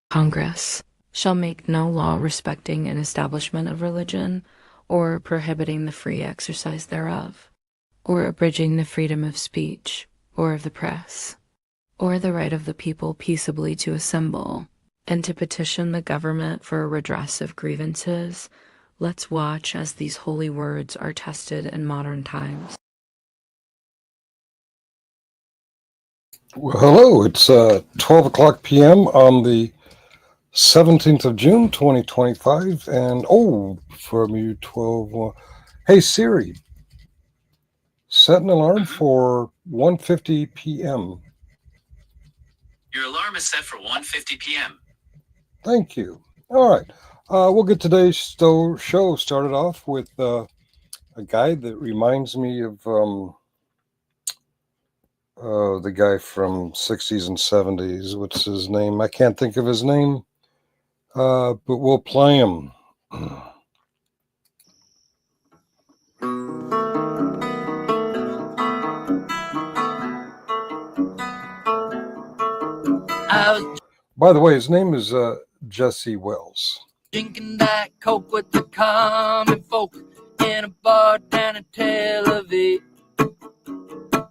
Congress shall make no law respecting an establishment of religion, or prohibiting the free exercise thereof, or abridging the freedom of speech, or of the press, or the right of the people peaceably to assemble, and to petition the government for a redress of grievances. Let's watch as these holy words are tested in modern times. Well, hello, it's 12 o'clock p.m. on the 17th of June, 2025, and from you 12, hey Siri, set an alarm for 1:50 p.m. Your alarm is set for 1:50 p.m. Thank you. All right, we'll get today's show started off with a guy that reminds me of the guy from 60s and 70s. What's his name? I can't think of his name, but we'll play him. By the way, his name is Jesse Wells. Drinking Diet Coke with the common folk in a bar down in Tel Aviv.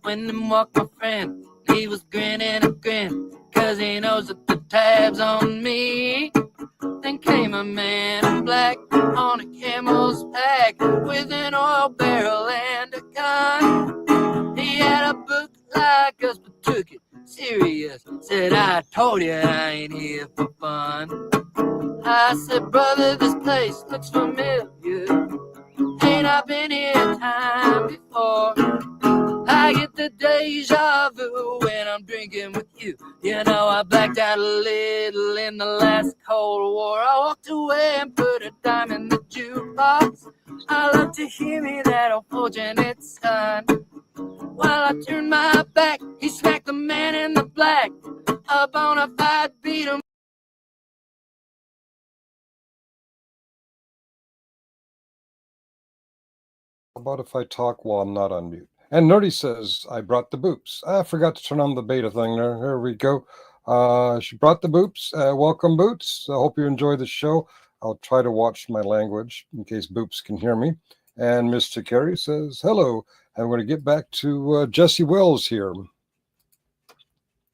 When them walked my friend, he was grinning a grin, cause he knows that the tab's on me. Then came a man in black on a camel's back with an oil barrel and a gun. He had a book like us but took it serious. Said, I told you I ain't here for fun. I said, brother, this place looks familiar. Ain't I been here time before? I get the deja vu when I'm drinking with you. You know, I blacked out a little in the last Cold War. I walked away and put a dime in the jukebox. I love to hear me that unfortunate son. While I turned my back, he smacked the man in the black. A bona fide beat him. How about if I talk while I'm not on mute? And Nerdy says, I brought the boops. I forgot to turn on the beta thing there. There we go. She brought the boops. Welcome, Boots. I hope you enjoy the show. I'll try to watch my language in case Boops can hear me. And Mr. Carey says, hello. I'm going to get back to Jesse Wells here.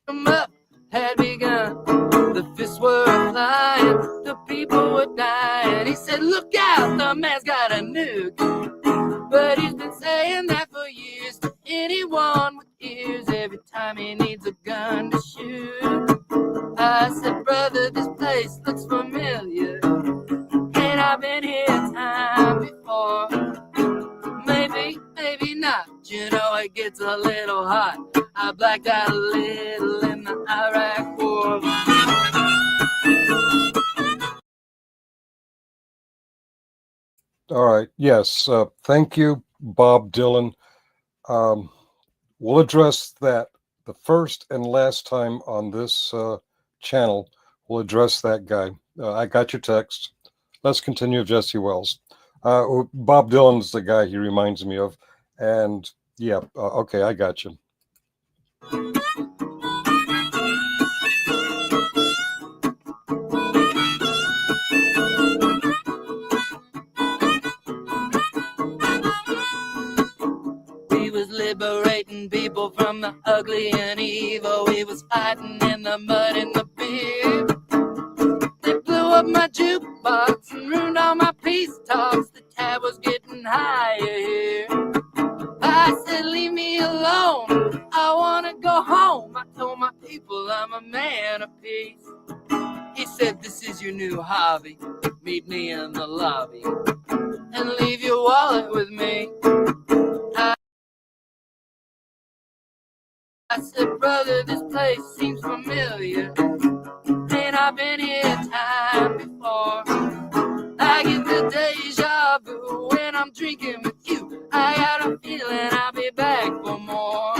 Had begun. The fists were flying, the people were dying. He said, look out, the man's got a nuke. But he's been saying that for years to anyone with ears every time he needs a gun to shoot. I said, brother, this place looks familiar. Ain't I been here time before? Maybe, maybe not. You know, it gets a little hot. I blacked out a little in the Iraq War. All right. Yes. Thank you, Bob Dylan. We'll address that the first and last time on this channel. We'll address that guy. I got your text. Let's continue with Jesse Wells. Bob Dylan's the guy he reminds me of. And yeah, okay, I got you. We was liberating people from the ugly and evil. We was fighting in the mud and the beer. They blew up my jukebox and ruined all my peace talks. The tab was getting higher here. I said, leave me alone. I want to go home. I told my people I'm a man of peace. He said, this is your new hobby. Meet me in the lobby and leave your wallet with me. I said, brother, this place seems familiar. Ain't I been here time before? I get the deja vu when I'm drinking with you. I got a feeling I'll be back for more.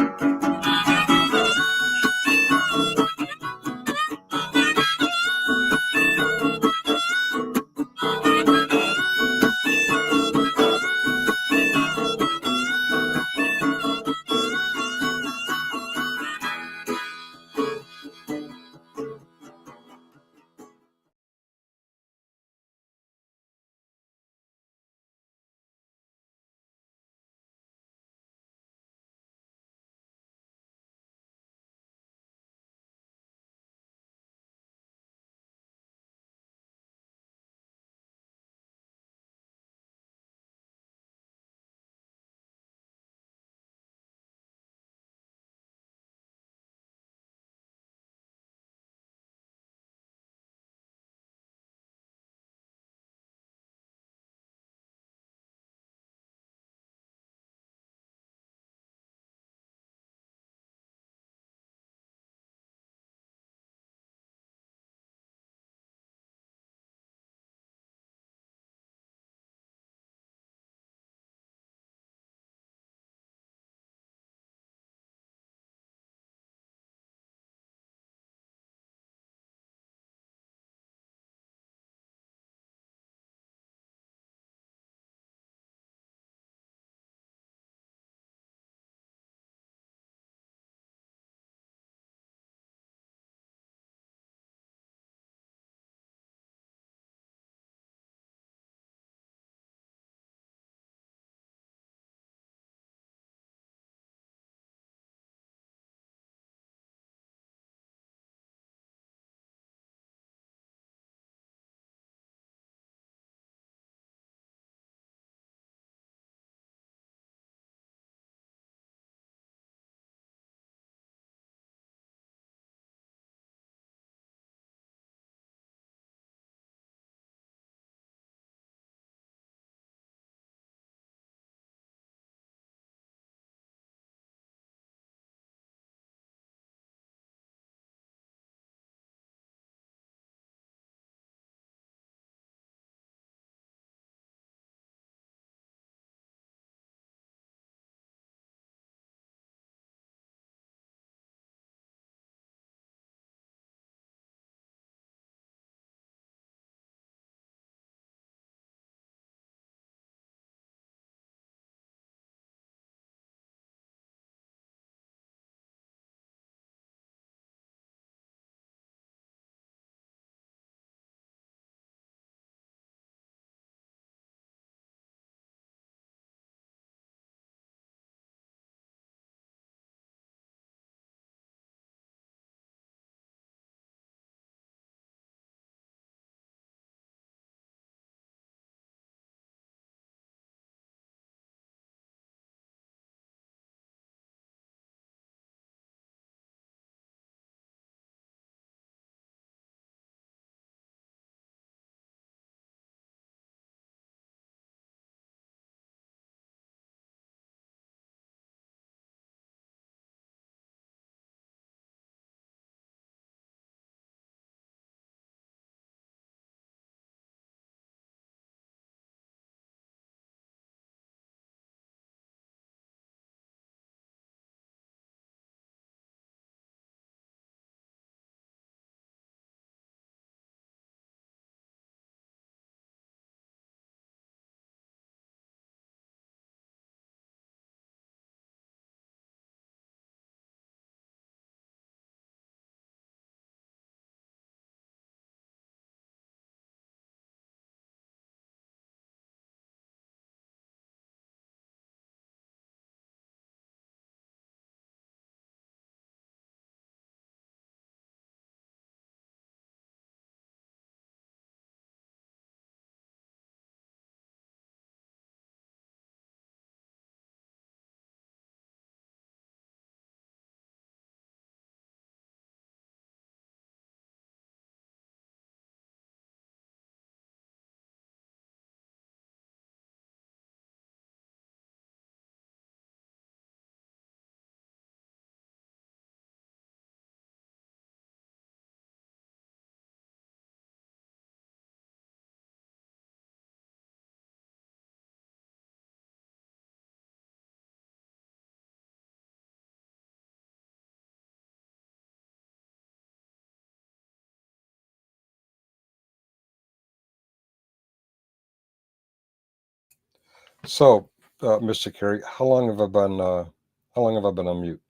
So, Mr. Carey, how long have I been on mute?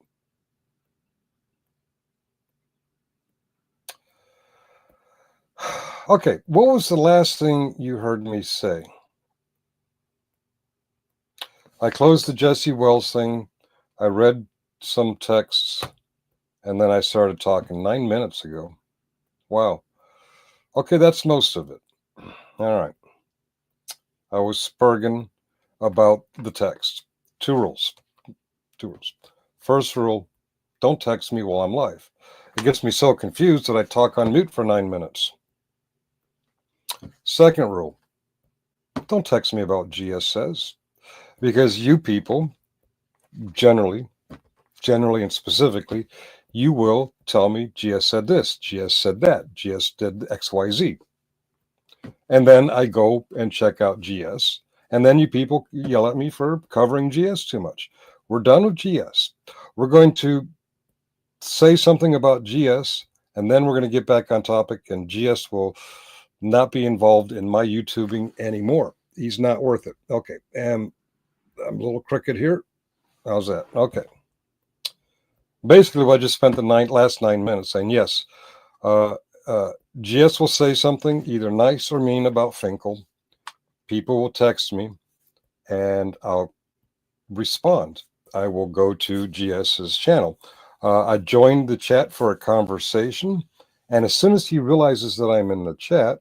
Okay, what was the last thing you heard me say? I closed the Jesse Wells thing. I read some texts, and then I started talking 9 minutes ago. Wow. Okay, that's most of it. All right. I was spurging about the text. Two rules. First rule, don't text me while I'm live. It gets me so confused that I talk on mute for 9 minutes. Second rule, don't text me about GS says, because you people, generally and specifically, you will tell me GS said this, GS said that, GS did XYZ. And then I go and check out GS. And then you people yell at me for covering GS too much. We're done with GS. We're going to say something about GS, and then we're going to get back on topic, and GS will not be involved in my YouTubing anymore. He's not worth it. Okay. And I'm a little crooked here. How's that? Okay. Basically, I just spent the last 9 minutes saying, yes, GS will say something either nice or mean about Finkel. People will text me, and I'll respond. I will go to GS's channel. I joined the chat for a conversation, and as soon as he realizes that I'm in the chat,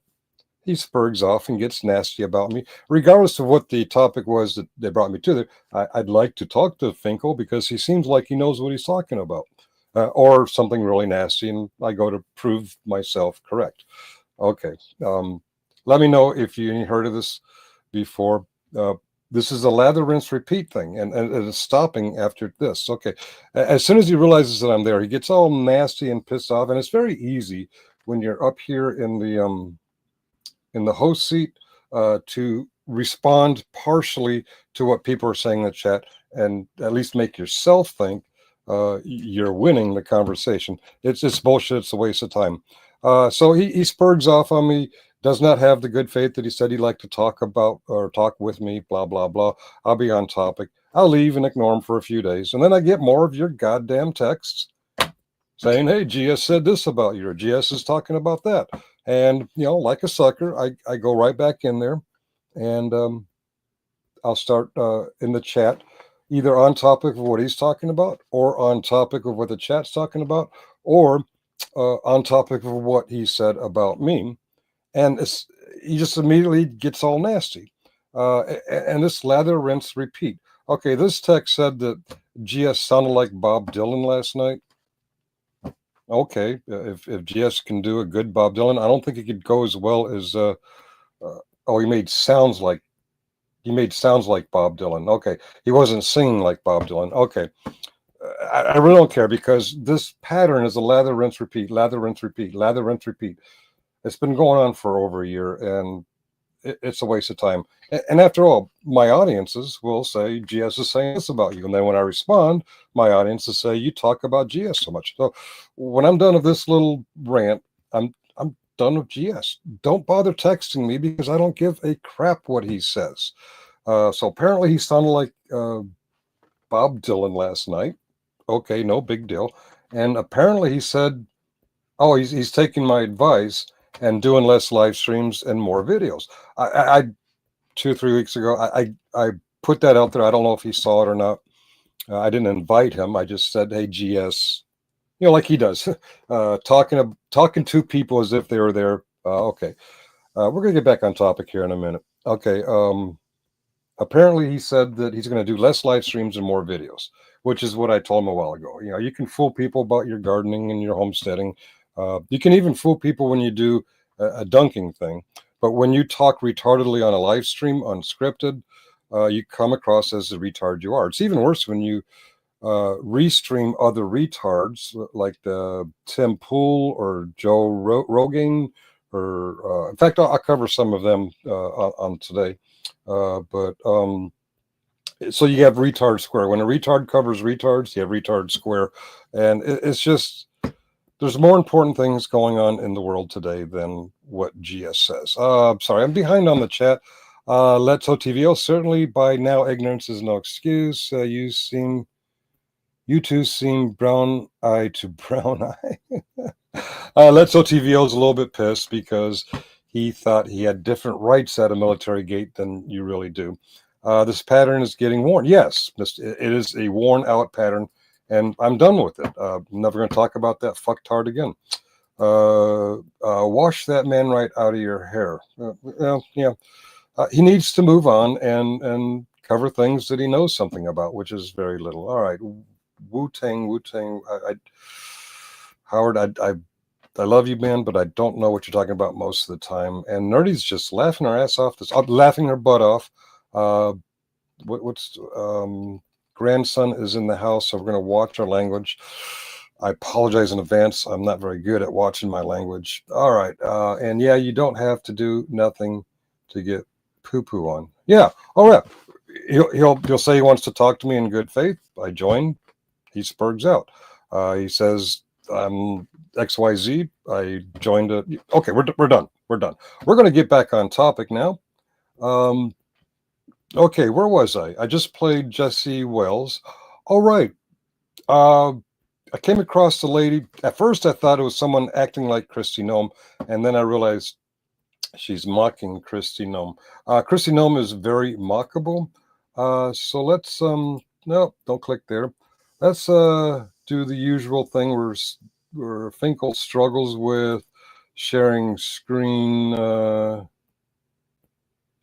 he spurgs off and gets nasty about me, regardless of what the topic was that they brought me to there. I'd like to talk to Finkel because he seems like he knows what he's talking about, or something really nasty, and I go to prove myself correct. Okay. Let me know if you heard of this before. This is a lather, rinse, repeat thing, and it's stopping after this. Okay. As soon as he realizes that I'm there, he gets all nasty and pissed off, and it's very easy when you're up here in the host seat to respond partially to what people are saying in the chat, and at least make yourself think you're winning the conversation. It's bullshit. It's a waste of time. So he spurgs off on me, does not have the good faith that he said he'd like to talk about or talk with me, blah, blah, blah. I'll be on topic. I'll leave and ignore him for a few days. And then I get more of your goddamn texts saying, hey, GS said this about you, or GS is talking about that. And, like a sucker, I go right back in there, and I'll start in the chat, either on topic of what he's talking about, or on topic of what the chat's talking about, or on topic of what he said about me. And he just immediately gets all nasty. And this lather, rinse, repeat. Okay, this text said that GS sounded like Bob Dylan last night. Okay, if GS can do a good Bob Dylan, I don't think it could go as well as he made sounds like Bob Dylan. Okay, he wasn't singing like Bob Dylan. Okay, I really don't care, because this pattern is a lather, rinse, repeat, lather, rinse, repeat, lather, rinse, repeat. It's been going on for over a year, and it's a waste of time. And after all, my audiences will say, GS is saying this about you. And then when I respond, my audiences say, you talk about GS so much. So when I'm done with this little rant, I'm done with GS. Don't bother texting me, because I don't give a crap what he says. So apparently he sounded like Bob Dylan last night. Okay, no big deal. And apparently he said, oh, he's taking my advice and doing less live streams and more videos. I 2 or 3 weeks ago, I put that out there. I don't know if he saw it or not. I didn't invite him. I just said, hey, GS, like he does, talking to people as if they were there. Okay. We're going to get back on topic here in a minute. Okay. Apparently he said that he's going to do less live streams and more videos, which is what I told him a while ago. You can fool people about your gardening and your homesteading. You can even fool people when you do a dunking thing. But when you talk retardedly on a live stream, unscripted, you come across as the retard you are. It's even worse when you restream other retards like Tim Pool or Joe Rogan, or in fact, I'll cover some of them on today. But so you have retard square. When a retard covers retards, you have retard square. And it's just, there's more important things going on in the world today than what GS says. Sorry, I'm behind on the chat. Let's OTVO. Certainly by now, ignorance is no excuse. You two seem brown eye to brown eye. Let's OTVO is a little bit pissed because he thought he had different rights at a military gate than you really do. This pattern is getting worn. Yes, it is a worn out pattern, and I'm done with it. I'm never going to talk about that fucktard again. Wash that man right out of your hair. Yeah. He needs to move on and cover things that he knows something about, which is very little. All right, Wu-Tang. Howard, I love you, man, but I don't know what you're talking about most of the time. And Nerdy's just laughing her ass off. Laughing her butt off. Grandson is in the house, so we're going to watch our language. I apologize in advance. I'm not very good at watching my language. All right, and yeah, you don't have to do nothing to get poo-poo on. Yeah, all right. He'll say he wants to talk to me in good faith. I join. He spurgs out. He says I'm XYZ. I joined a. Okay, we're done. We're done. We're going to get back on topic now. Okay, where was I? I just played Jesse Wells. All right. I came across the lady. At first, I thought it was someone acting like Kristi Noem, and then I realized she's mocking Kristi Noem. Kristi Noem is very mockable. So let's no, don't click there. Let's do the usual thing where Finkel struggles with sharing screen.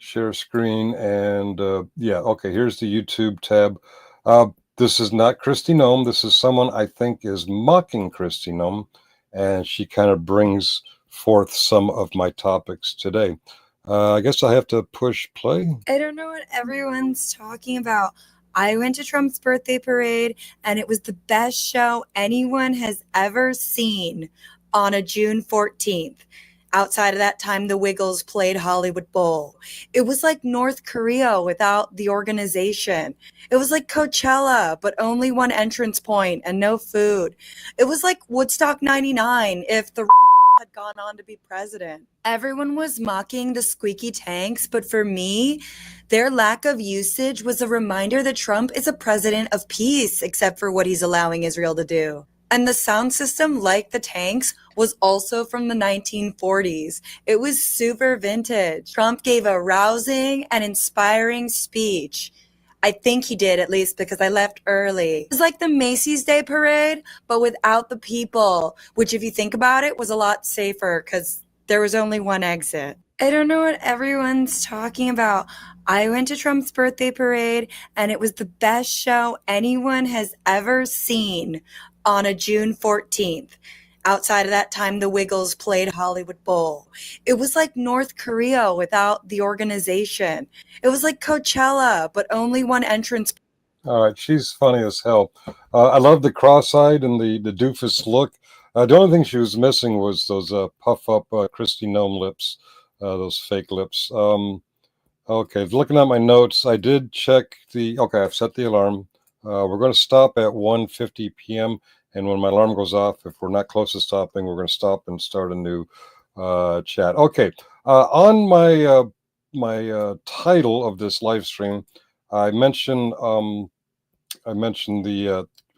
Share screen, and yeah, okay, here's the YouTube tab. This is not Kristi Noem. This is someone I think is mocking Kristi Noem, and she kind of brings forth some of my topics today. I guess I have to push play. I don't know what everyone's talking about. I went to Trump's birthday parade, and it was the best show anyone has ever seen on a June 14th. Outside of that time, the Wiggles played Hollywood Bowl. It was like North Korea without the organization. It was like Coachella, but only one entrance point and no food. It was like Woodstock 99 if the had gone on to be president. Everyone was mocking the squeaky tanks, but for me, their lack of usage was a reminder that Trump is a president of peace, except for what he's allowing Israel to do. And the sound system, like the tanks, was also from the 1940s. It was super vintage. Trump gave a rousing and inspiring speech. I think he did, at least, because I left early. It was like the Macy's Day Parade, but without the people, which, if you think about it, was a lot safer because there was only one exit. I don't know what everyone's talking about. I went to Trump's birthday parade, and it was the best show anyone has ever seen on a June 14th. Outside of that time, the Wiggles played Hollywood Bowl. It was like North Korea without the organization. It was like Coachella, but only one entrance. All right, she's funny as hell. I love the cross-eyed and the doofus look. The only thing she was missing was those puff-up Kristi Noem lips, those fake lips. Okay, looking at my notes, I did check okay, I've set the alarm. We're going to stop at 1:50 p.m., and when my alarm goes off, if we're not close to stopping, we're going to stop and start a new chat. Okay, on my title of this live stream, I mentioned the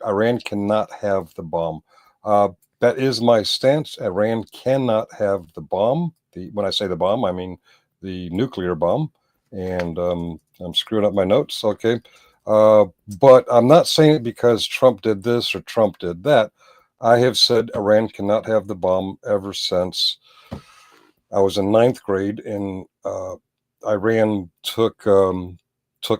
Iran cannot have the bomb. That is my stance. Iran cannot have the bomb. When I say the bomb, I mean the nuclear bomb. And I'm screwing up my notes. Okay. But I'm not saying it because Trump did this or Trump did that. I have said Iran cannot have the bomb ever since I was in ninth grade, and Iran took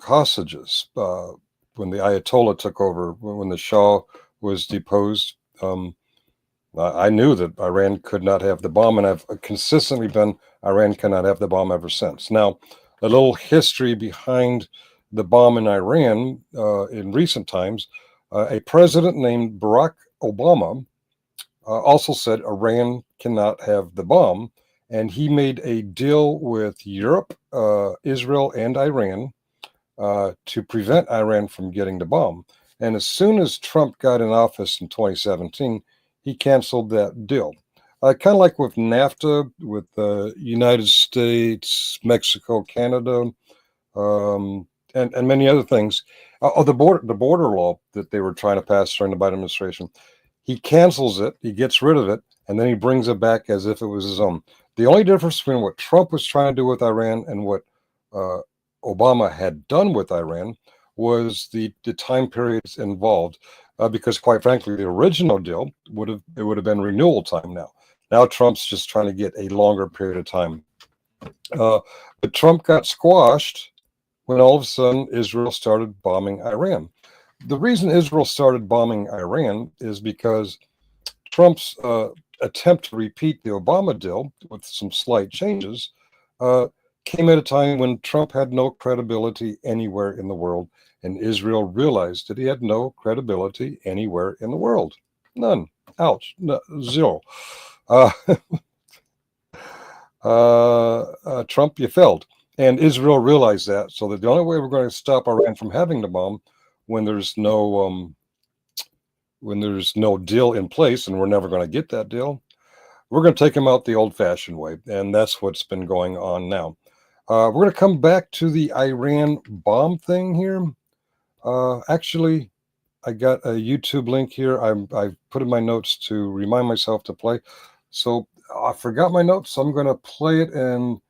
hostages when the Ayatollah took over, when the Shah was deposed. I knew that Iran could not have the bomb, and I've consistently been Iran cannot have the bomb ever since. Now, a little history behind the bomb in Iran in recent times. A president named Barack Obama also said Iran cannot have the bomb, and he made a deal with Europe, Israel, and Iran to prevent Iran from getting the bomb. And as soon as Trump got in office in 2017, he canceled that deal. Kind of like with NAFTA, with the United States, Mexico, Canada, and many other things. The border law that they were trying to pass during the Biden administration. He cancels it, he gets rid of it, and then he brings it back as if it was his own. The only difference between what Trump was trying to do with Iran and what Obama had done with Iran was the time periods involved. Because quite frankly, the original deal would have been renewal time now. Now Trump's just trying to get a longer period of time. But Trump got squashed when all of a sudden Israel started bombing Iran. The reason Israel started bombing Iran is because Trump's attempt to repeat the Obama deal with some slight changes came at a time when Trump had no credibility anywhere in the world, and Israel realized that he had no credibility anywhere in the world. None. Ouch. No, zero. Trump, you failed. And Israel realized that, so that the only way we're going to stop Iran from having the bomb when there's no deal in place, and we're never going to get that deal, we're going to take them out the old-fashioned way, and that's what's been going on now. We're going to come back to the Iran bomb thing here. Actually, I got a YouTube link here. I've put in my notes to remind myself to play. So I forgot my notes, so I'm going to play it and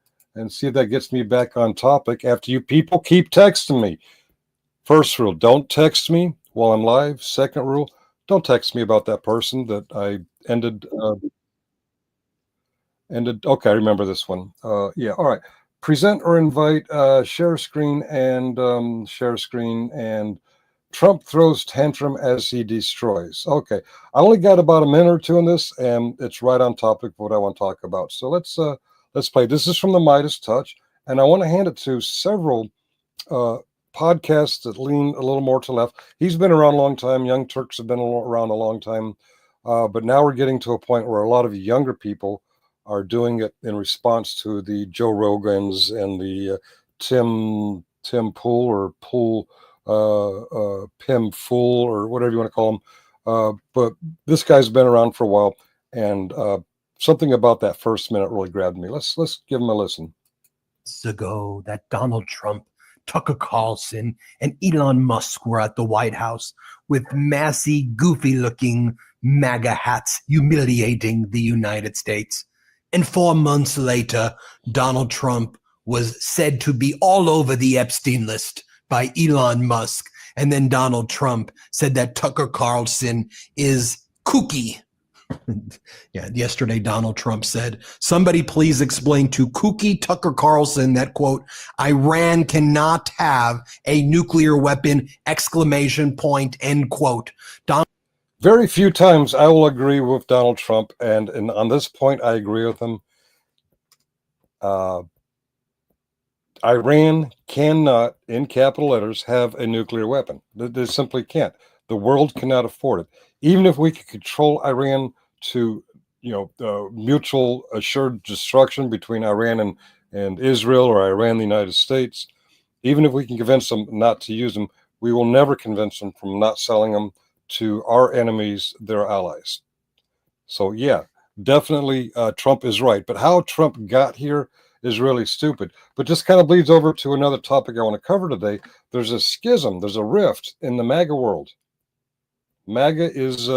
see if that gets me back on topic after you people keep texting me. First rule, don't text me while I'm live. Second rule, don't text me about that person that I ended. Okay, I remember this one. Yeah, all right. Present or invite, share screen and Trump throws tantrum as he destroys. Okay, I only got about a minute or two on this, and it's right on topic for what I want to talk about. So let's play. This is from the Midas Touch, and I want to hand it to several podcasts that lean a little more to left. He's been around a long time. Young Turks have been around a long time, but now we're getting to a point where a lot of younger people are doing it in response to the Joe Rogans and the Tim Pool or Pool Pim Fool or whatever you want to call him. But this guy's been around for a while, and something about that first minute really grabbed me. Let's give him a listen. Ago that Donald Trump, Tucker Carlson, and Elon Musk were at the White House with massy, goofy-looking MAGA hats humiliating the United States. And 4 months later, Donald Trump was said to be all over the Epstein list by Elon Musk. And then Donald Trump said that Tucker Carlson is kooky. Yeah, yesterday Donald Trump said, somebody please explain to kooky Tucker Carlson that, quote, Iran cannot have a nuclear weapon, exclamation point, end quote. Very few times I will agree with Donald Trump, and on this point, I agree with him. Iran cannot, in capital letters, have a nuclear weapon. They simply can't. The world cannot afford it. Even if we could control Iran to, mutual assured destruction between Iran and Israel, or Iran and the United States, even if we can convince them not to use them, we will never convince them from not selling them to our enemies, their allies. So yeah, definitely Trump is right. But how Trump got here is really stupid. But just kind of bleeds over to another topic I want to cover today. There's a schism, there's a rift in the MAGA world. MAGA is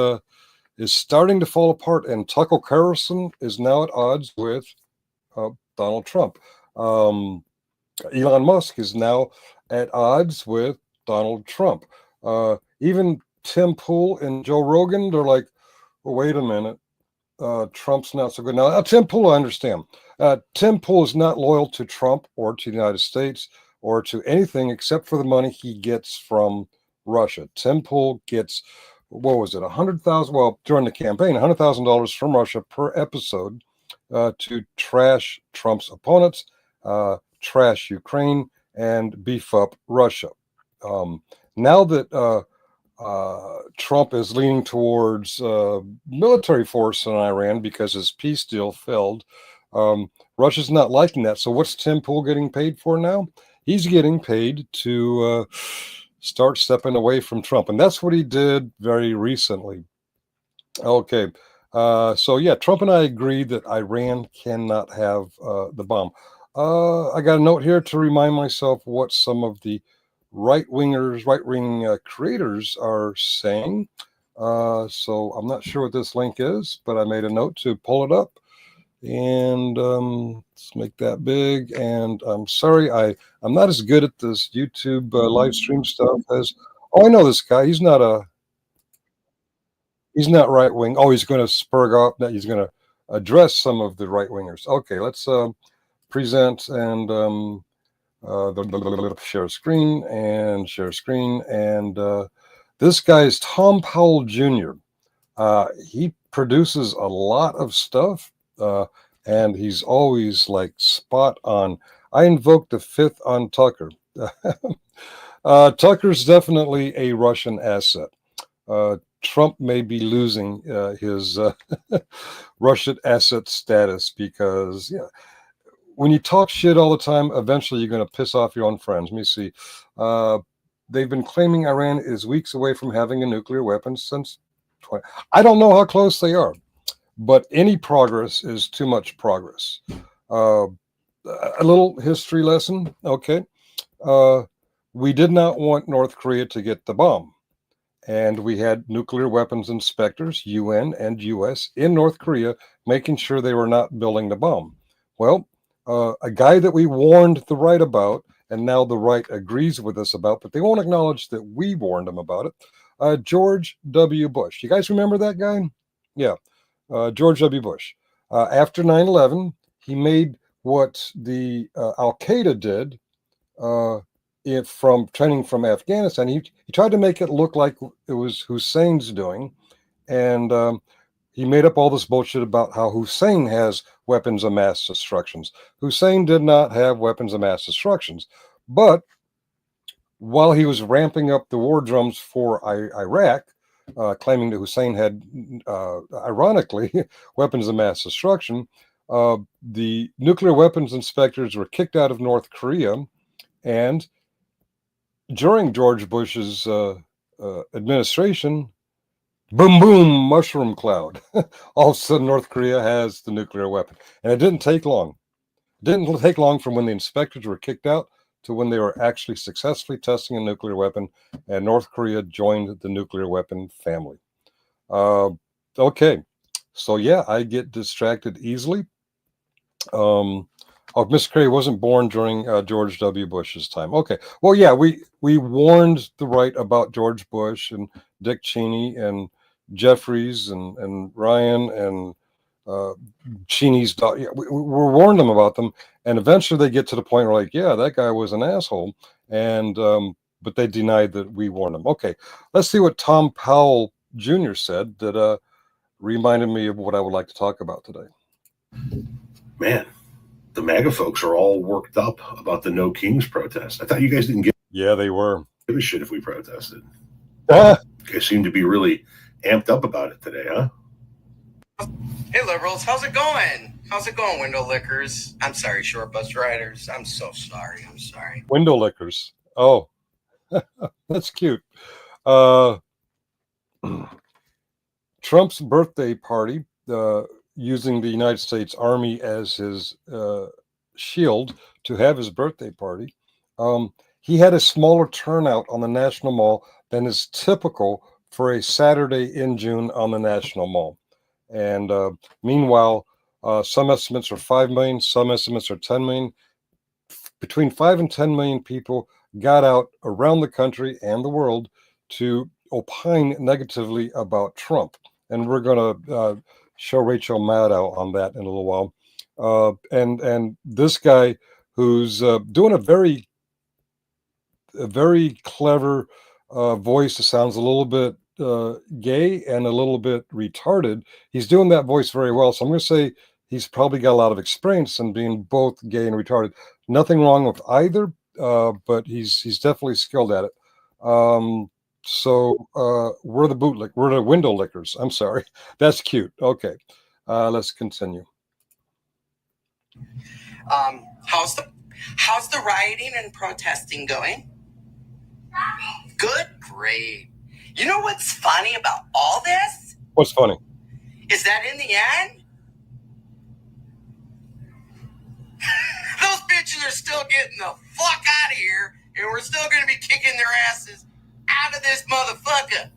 starting to fall apart, and Tucker Carlson is now at odds with Donald Trump. Elon Musk is now at odds with Donald Trump. Even Tim Pool and Joe Rogan, they're like, well, wait a minute, Trump's not so good. Now, Tim Pool, I understand. Tim Pool is not loyal to Trump or to the United States or to anything except for the money he gets from Russia. Tim Pool gets, what was it, $100,000, well, during the campaign, $100,000 from Russia per episode to trash Trump's opponents, trash Ukraine, and beef up Russia. Now that Trump is leaning towards military force in Iran because his peace deal failed, Russia's not liking that. So what's Tim Pool getting paid for now? He's getting paid to start stepping away from Trump. And that's what he did very recently. Okay. So yeah, Trump and I agree that Iran cannot have the bomb. I got a note here to remind myself what some of the right-wing creators are saying. So I'm not sure what this link is, but I made a note to pull it up. And let's make that big. And I'm sorry, I'm not as good at this YouTube live stream stuff as. Oh, I know this guy. He's not right wing. Oh, he's going to spur off. He's going to address some of the right wingers. Okay, let's present and share screen and share screen. And this guy is Tom Powell Jr. He produces a lot of stuff, and he's always like spot on. I invoked the fifth on Tucker. Tucker's definitely a Russian asset. Trump may be losing his Russian asset status because when you talk shit all the time, eventually you're going to piss off your own friends. Let me see. They've been claiming Iran is weeks away from having a nuclear weapon since 20. I don't know how close they are, but any progress is too much progress. A little history lesson. Okay. We did not want North Korea to get the bomb. And we had nuclear weapons inspectors, UN and US, in North Korea, making sure they were not building the bomb. Well, a guy that we warned the right about, and now the right agrees with us about, but they won't acknowledge that we warned them about it. George W. Bush. You guys remember that guy? Yeah, George W. Bush. After 9/11, he made what the Al Qaeda did. From training from Afghanistan, he tried to make it look like it was Hussein's doing, and he made up all this bullshit about how Hussein has weapons of mass destruction. Hussein did not have weapons of mass destruction, but while he was ramping up the war drums for Iraq, claiming that Hussein had, ironically, weapons of mass destruction, the nuclear weapons inspectors were kicked out of North Korea, and during George Bush's administration, boom, boom, mushroom cloud. All of a sudden, North Korea has the nuclear weapon. And it didn't take long. It didn't take long from when the inspectors were kicked out to when they were actually successfully testing a nuclear weapon, and North Korea joined the nuclear weapon family. Okay, so yeah, I get distracted easily. Oh, Miss Cray wasn't born during George W. Bush's time. Okay. Well, yeah, we warned the right about George Bush and Dick Cheney and Jeffries and Ryan and Cheney's daughter. Yeah, we warned them about them, and eventually they get to the point where like, yeah, that guy was an asshole, and but they denied that we warned them. Okay, let's see what Tom Powell Jr. said that reminded me of what I would like to talk about today. Man, the MAGA folks are all worked up about the No Kings protest. I thought you guys didn't give they were. a shit if we protested. Ah. You guys seem to be really amped up about it today, huh? Hey, liberals, how's it going? How's it going, window lickers? I'm sorry, short bus riders. I'm so sorry. I'm sorry. Window lickers. Oh, that's cute. Trump's birthday party, using the United States Army as his shield to have his birthday party. He had a smaller turnout on the National Mall than is typical for a Saturday in June on the National Mall. And meanwhile, some estimates are 5 million, some estimates are 10 million. Between 5 and 10 million people got out around the country and the world to opine negatively about Trump. And we're going to show Rachel Maddow on that in a little while. And this guy who's doing a very clever voice that sounds a little bit gay and a little bit retarded. He's doing that voice very well. So I'm going to say he's probably got a lot of experience in being both gay and retarded. Nothing wrong with either, but he's definitely skilled at it. So we're the window lickers. I'm sorry. That's cute. Okay. Let's continue. How's the rioting and protesting going? Good, great. You know what's funny about all this? What's funny? Is that in the end? Those bitches are still getting the fuck out of here, and we're still going to be kicking their asses out of this motherfucker.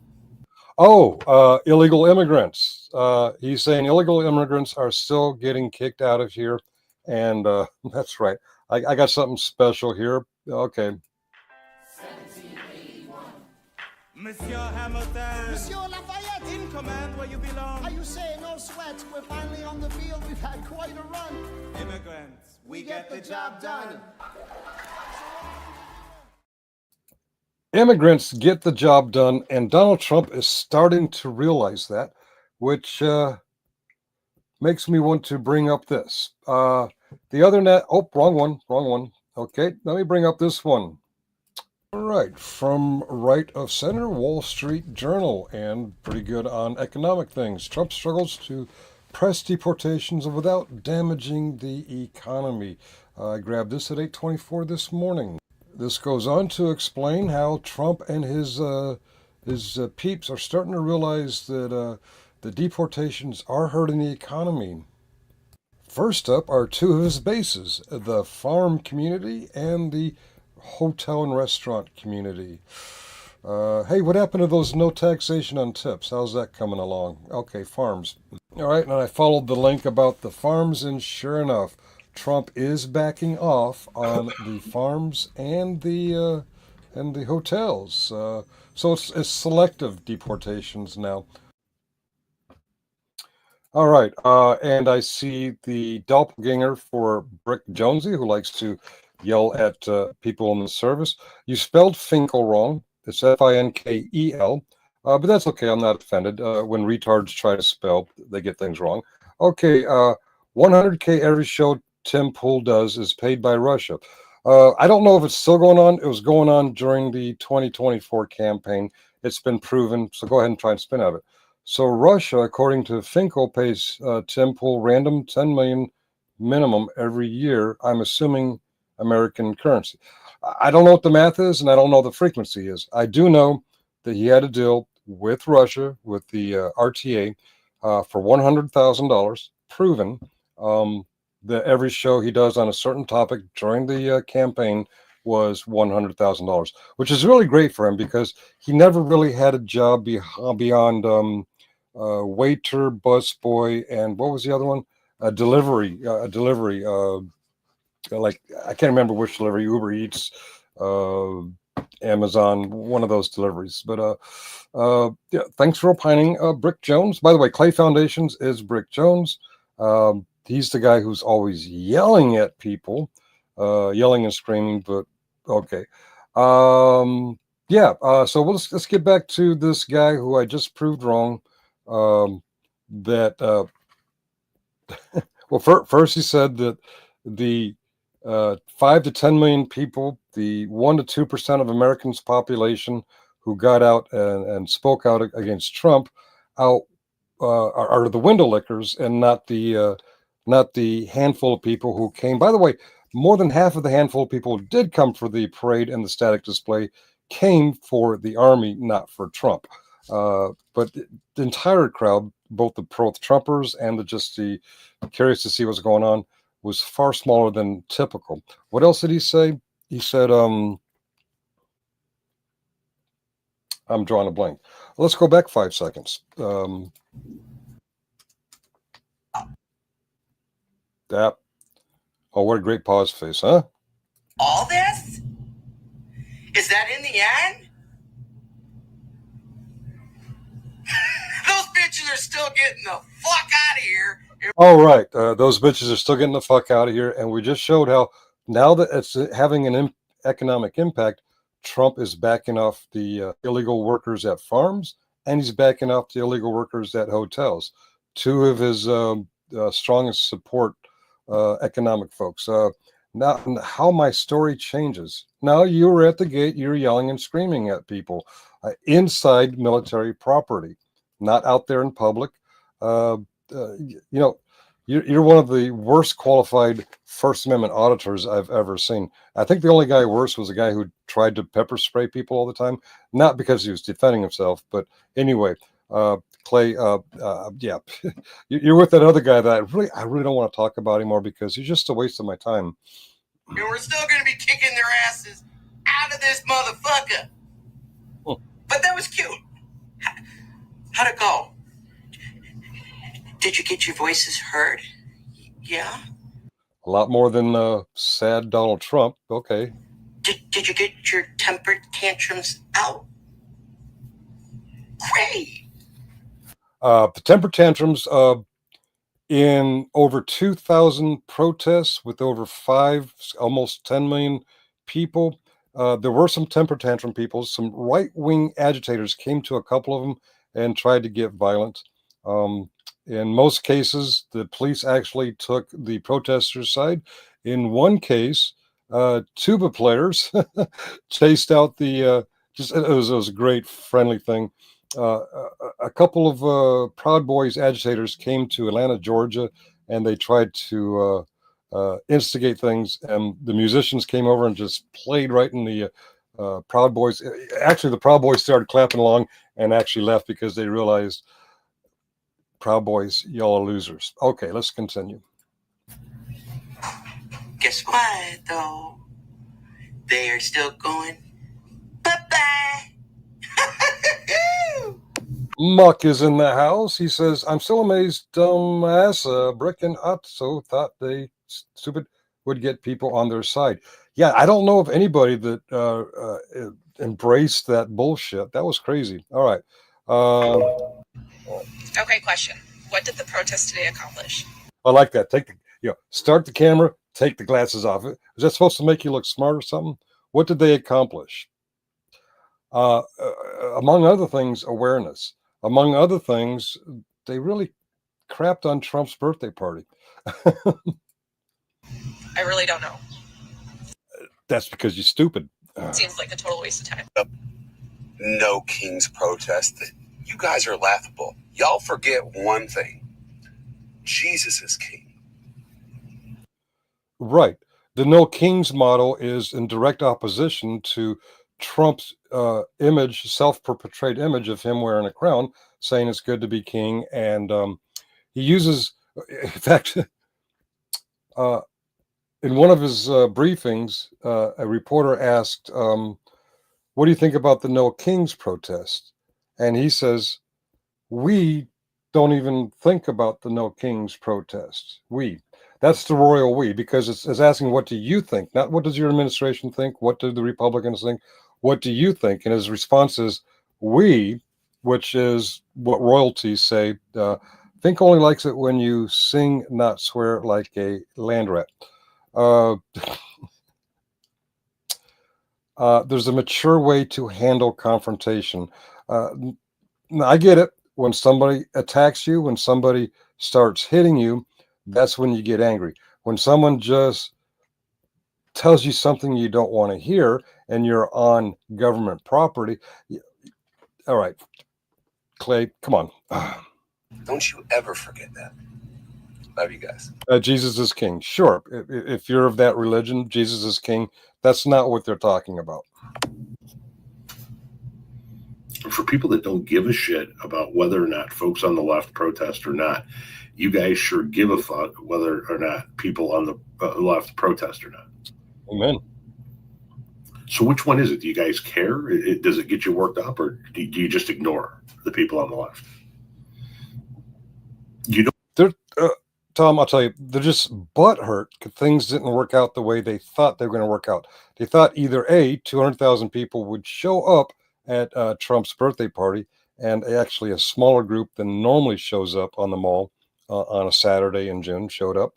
Oh, illegal immigrants. He's saying illegal immigrants are still getting kicked out of here. And that's right. I got something special here. Okay. Monsieur Hamilton. Monsieur Lafayette. In command where you belong. Are you saying no sweat? We're finally on the field. We've had quite a run. Immigrants, we get the job done. Immigrants get the job done, and Donald Trump is starting to realize that, which makes me want to bring up this. The other net, oh, wrong one. Okay, let me bring up this one. All right, from right of center, Wall Street Journal, and pretty good on economic things. Trump struggles to press deportations without damaging the economy. I grabbed this at 8:24 this morning. This goes on to explain how Trump and his peeps are starting to realize that the deportations are hurting the economy. First up are two of his bases, the farm community and the hotel and restaurant community. Hey, what happened to those no taxation on tips? How's that coming along? Okay, farms. All right, and I followed the link about the farms, and sure enough, Trump is backing off on the farms and the hotels. So it's selective deportations now. All right, and I see the doppelganger for Brick Jonesy, who likes to yell at people in the service. You spelled Finkel wrong. It's Finkel, but that's okay. I'm not offended. When retards try to spell, they get things wrong. Okay, 100K every show Tim Pool does is paid by Russia. I don't know if it's still going on. It was going on during the 2024 campaign. It's been proven, so go ahead and try and spin out of it. So Russia, according to Finkel, pays Tim Pool random 10 million minimum every year. I'm assuming American currency. I don't know what the math is, and I don't know the frequency is. I do know that he had a deal with Russia, with the RTA, for $100,000, proven, that every show he does on a certain topic during the campaign was $100,000, which is really great for him because he never really had a job beyond waiter, busboy, and what was the other one? A delivery. Like I can't remember which delivery, Uber Eats, Amazon, one of those deliveries. But yeah, thanks for opining, Brick Jones. By the way, Clay Foundations is Brick Jones. He's the guy who's always yelling at people, yelling and screaming. But okay, yeah. So let's get back to this guy who I just proved wrong. That well, first he said that the 5 to 10 million people, the 1 to 2% of Americans' population who got out and spoke out against Trump are the window lickers, and not the handful of people who came. By the way, more than half of the handful of people who did come for the parade and the static display came for the army, not for Trump. But the entire crowd, both the pro-Trumpers and the curious to see what's going on, was far smaller than typical. What else did he say? He said, I'm drawing a blank. Let's go back 5 seconds. That. Oh, what a great pause face, huh? All this? Is that in the end? Those bitches are still getting the fuck out of here. All right, those bitches are still getting the fuck out of here, and we just showed how now that it's having an economic impact, Trump is backing off the illegal workers at farms, and he's backing off the illegal workers at hotels. Two of his strongest support economic folks. Now, how my story changes. Now you were at the gate, you're yelling and screaming at people inside military property, not out there in public. You know, you're one of the worst qualified First Amendment auditors I've ever seen. I think the only guy worse was a guy who tried to pepper spray people all the time, not because he was defending himself, but anyway, Clay, yeah, you're with that other guy that I really don't want to talk about anymore because he's just a waste of my time. And we're still going to be kicking their asses out of this motherfucker. But that was cute. How'd it go? Did you get your voices heard? Yeah. A lot more than sad Donald Trump. Okay. Did you get your temper tantrums out? Great. The temper tantrums in over 2,000 protests with over almost 10 million people. There were some temper tantrum people. Some right-wing agitators came to a couple of them and tried to get violent. In most cases, the police actually took the protesters' side. In one case, tuba players chased out the. It was a great friendly thing. A couple of Proud Boys agitators came to Atlanta, Georgia, and they tried to instigate things. And the musicians came over and just played right in the Proud Boys. Actually, the Proud Boys started clapping along and actually left because they realized, Proud Boys, y'all are losers. Okay, let's continue. Guess what, though? They are still going, bye-bye. Muck is in the house. He says, I'm still amazed dumbass Brick and Otso thought they stupid would get people on their side. Yeah, I don't know of anybody that embraced that bullshit. That was crazy. All right. Okay, question. What did the protest today accomplish? I like that. Start the camera, take the glasses off. Is that supposed to make you look smart or something? What did they accomplish? Among other things, awareness. Among other things, they really crapped on Trump's birthday party. I really don't know. That's because you're stupid. Seems like a total waste of time. No Kings protest. You guys are laughable. Y'all forget one thing. Jesus is king. Right. The No Kings model is in direct opposition to Trump's image, self-perpetrated image of him wearing a crown, saying it's good to be king. And he uses, in fact, in one of his briefings, a reporter asked, what do you think about the No Kings protest? And he says, we don't even think about the No Kings protest. That's the royal we, because it's asking, what do you think? Not what does your administration think? What do the Republicans think? What do you think? And his response is, we, which is what royalties say, think only likes it when you sing, not swear like a land rat. There's a mature way to handle confrontation. I get it. When somebody attacks you, when somebody starts hitting you, that's when you get angry. When someone just tells you something you don't want to hear and you're on government property, all right, Clay, come on. Don't you ever forget that. Love you guys. Jesus is king. Sure. If you're of that religion, Jesus is king. That's not what they're talking about. For people that don't give a shit about whether or not folks on the left protest or not, you guys sure give a fuck whether or not people on the left protest or not. Amen. So which one is it? Do you guys care? Does it get you worked up, or do you just ignore the people on the left? You don't. Tom, I'll tell you, they're just butthurt because things didn't work out the way they thought they were going to work out. They thought either 200,000 people would show up at Trump's birthday party, and actually a smaller group than normally shows up on the mall on a Saturday in June showed up,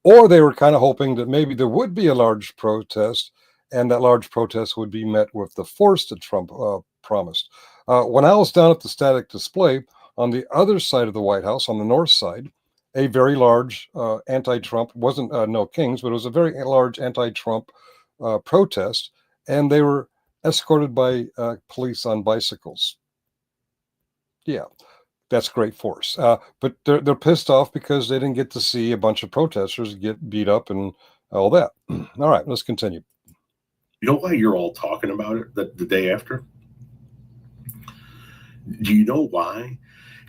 or they were kind of hoping that maybe there would be a large protest, and that large protest would be met with the force that Trump promised. When I was down at the static display on the other side of the White House, on the north side, a very large anti-Trump, wasn't No Kings, but it was a very large anti-Trump protest, and they were escorted by police on bicycles. Yeah, that's great force. But they're pissed off because they didn't get to see a bunch of protesters get beat up and all that. All right, let's continue. You know why you're all talking about it the day after? Do you know why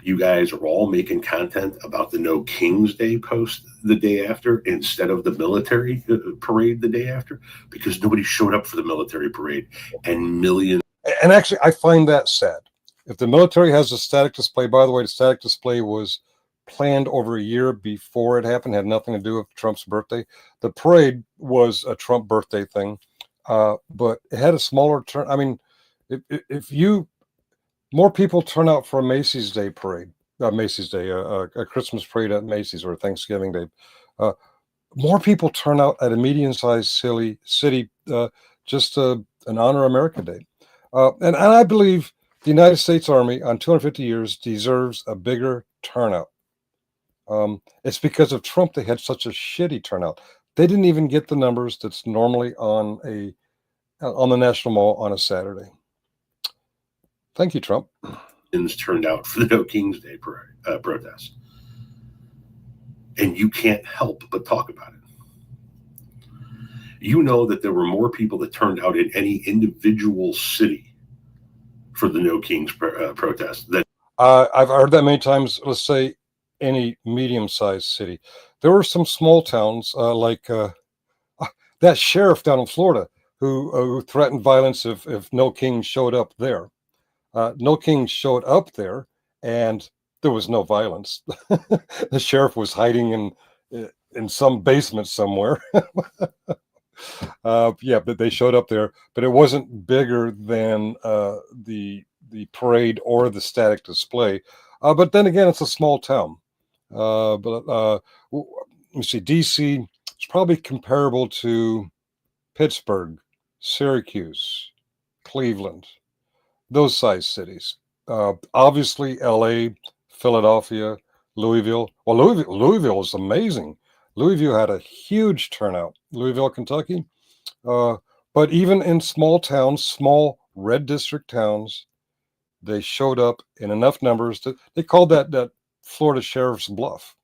You guys are all making content about the No King's Day post the day after instead of the military parade the day after, because nobody showed up for the military parade, and millions. And actually, I find that sad. If the military has a static display, by the way, the static display was planned over a year before it happened, had nothing to do with Trump's birthday. The parade was a Trump birthday thing, but it had a smaller turn. I mean, if more people turn out for a Macy's Day parade, Macy's Day, a Christmas parade at Macy's, or Thanksgiving Day. More people turn out at a medium-sized city just an Honor America Day. And I believe the United States Army on 250 years deserves a bigger turnout. It's because of Trump they had such a shitty turnout. They didn't even get the numbers that's normally on the National Mall on a Saturday. Thank you, Trump. Turned out for the No King's Day protest. And you can't help but talk about it. You know that there were more people that turned out in any individual city for the No King's protest than I've heard that many times. Let's say any medium-sized city. There were some small towns like that sheriff down in Florida who threatened violence if No King showed up there. No King showed up there, and there was no violence. The sheriff was hiding in some basement somewhere. Yeah, but they showed up there, but it wasn't bigger than the parade or the static display. But then again, it's a small town. Let me see, DC is probably comparable to Pittsburgh, Syracuse, Cleveland, those size cities. Obviously, LA, Philadelphia, Louisville. Well, Louisville is amazing. Louisville had a huge turnout. Louisville, Kentucky. But even in small towns, small red district towns, they showed up in enough numbers that they called that Florida sheriff's bluff.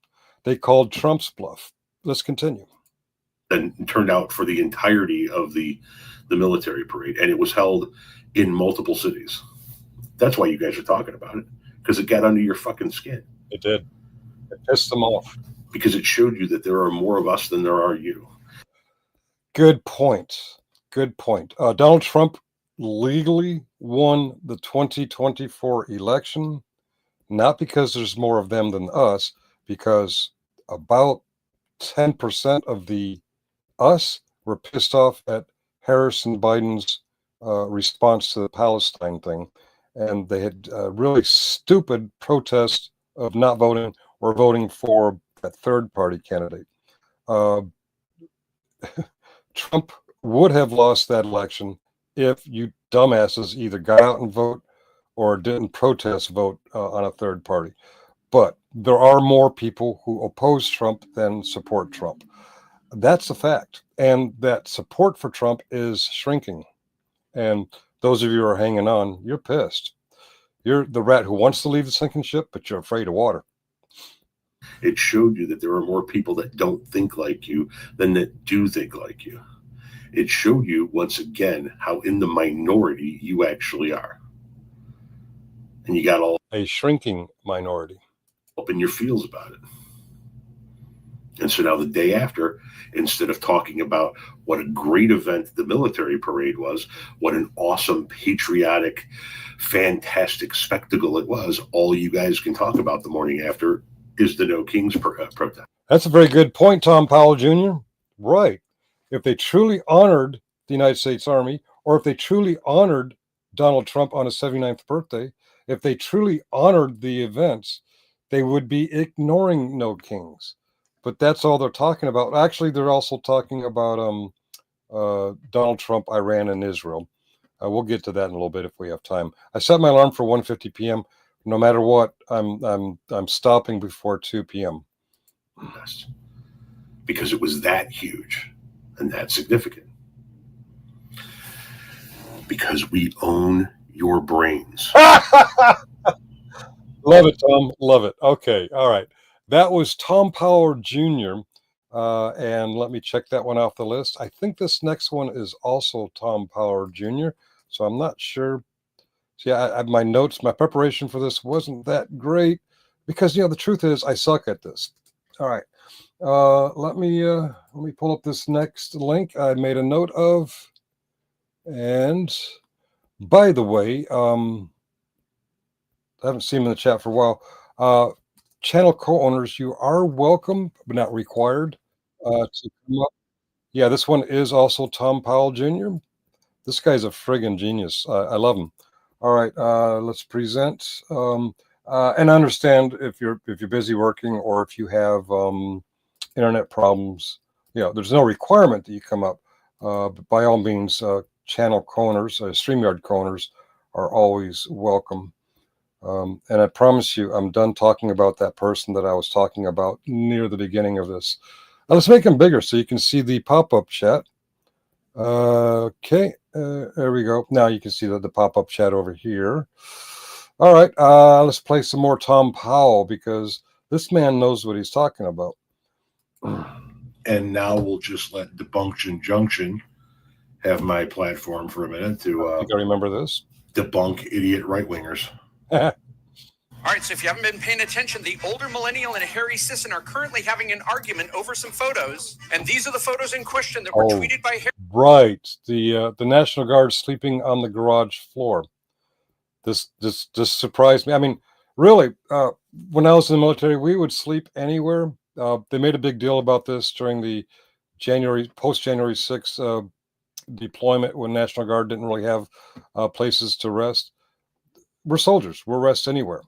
They called Trump's bluff. Let's continue. And turned out for the entirety of the military parade, and it was held in multiple cities. That's why you guys are talking about it, because it got under your fucking skin. It did. It pissed them off. Because it showed you that there are more of us than there are you. Good point. Good point. Donald Trump legally won the 2024 election, not because there's more of them than us, because about 10% of the us were pissed off at Harris and Biden's response to the Palestine thing. And they had really stupid protest of not voting or voting for that third party candidate. Trump would have lost that election if you dumbasses either got out and vote or didn't protest vote on a third party. But there are more people who oppose Trump than support Trump. That's a fact. And that support for Trump is shrinking. And those of you who are hanging on, you're pissed. You're the rat who wants to leave the sinking ship, but you're afraid of water. It showed you that there are more people that don't think like you than that do think like you. It showed you, once again, how in the minority you actually are. And you got all a shrinking minority up in your feels about it. And so now the day after, instead of talking about what a great event the military parade was, what an awesome, patriotic, fantastic spectacle it was, all you guys can talk about the morning after is the No King's protest. That's a very good point, Tom Powell Jr. Right. If they truly honored the United States Army, or if they truly honored Donald Trump on his 79th birthday, if they truly honored the events, they would be ignoring No Kings. But that's all they're talking about. Actually, they're also talking about Donald Trump, Iran, and Israel. We'll get to that in a little bit if we have time. I set my alarm for 1:50 p.m. No matter what, I'm stopping before 2 p.m. Yes. Because it was that huge and that significant. Because we own your brains. Love it, Tom. Love it. Okay. All right. That was Tom Powell Jr. And let me check that one off the list. I think this next one is also Tom Powell Jr. So I'm not sure. See, my notes, my preparation for this wasn't that great. because the truth is I suck at this. All right. Let me pull up this next link I made a note of. And by the way, I haven't seen him in the chat for a while. Channel co-owners, you are welcome, but not required to come up. Yeah, this one is also Tom Powell Jr. This guy's a friggin' genius. I love him. All right, let's present. And I understand if you're busy working or if you have internet problems. There's no requirement that you come up. But by all means, channel co-owners, StreamYard co-owners are always welcome. And I promise you, I'm done talking about that person that I was talking about near the beginning of this. Let's make them bigger so you can see the pop-up chat. Okay, there we go. Now you can see the pop-up chat over here. All right, let's play some more Tom Powell because this man knows what he's talking about. And now we'll just let Debunction Junction have my platform for a minute to I think I remember this. Debunk idiot right-wingers. All right, so if you haven't been paying attention, the older millennial and Harry Sisson are currently having an argument over some photos, and these are the photos in question that were tweeted by Harry. Right, the National Guard sleeping on the garage floor. This surprised me. I mean, really, when I was in the military, we would sleep anywhere. They made a big deal about this during the post-January 6th deployment when National Guard didn't really have places to rest. We're soldiers. We'll rest anywhere.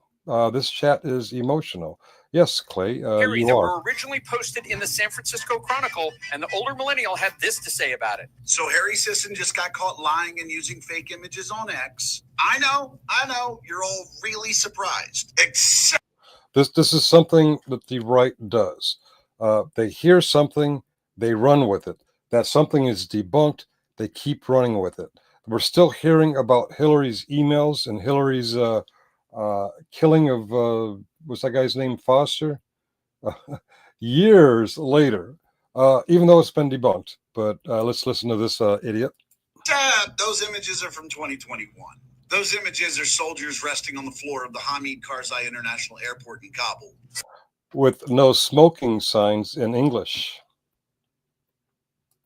This chat is emotional. Yes, Clay, Harry you that are. were originally posted in the San Francisco Chronicle, and the older millennial had this to say about it. So Harry Sisson just got caught lying and using fake images on X. I know, you're all really surprised. Except This is something that the right does. They hear something, they run with it. That something is debunked, they keep running with it. We're still hearing about Hillary's emails and Hillary's killing of what's that guy's name, Foster? Years later, even though it's been debunked. But let's listen to this idiot. those images are from 2021. Those images are soldiers resting on the floor of the Hamid Karzai International Airport in Kabul. With no smoking signs in English.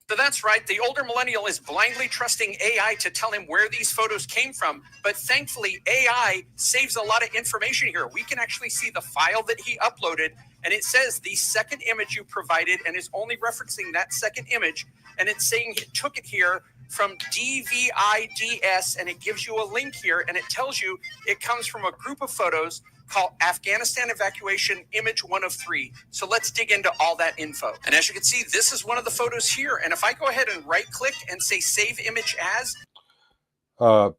So that's right. The older millennial is blindly trusting AI to tell him where these photos came from. But thankfully, AI saves a lot of information here. We can actually see the file that he uploaded, and it says the second image you provided, and is only referencing that second image. And it's saying he took it here from DVIDS, and it gives you a link here, and it tells you it comes from a group of photos called Afghanistan Evacuation Image 1 of 3. So let's dig into all that info. And as you can see, this is one of the photos here. And if I go ahead and right click and say save image as.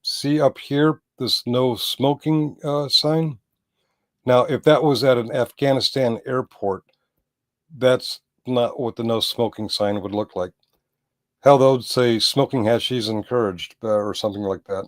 See up here, this no smoking sign. Now, if that was at an Afghanistan airport, that's not what the no smoking sign would look like. Hell, they would say smoking hashish encouraged or something like that.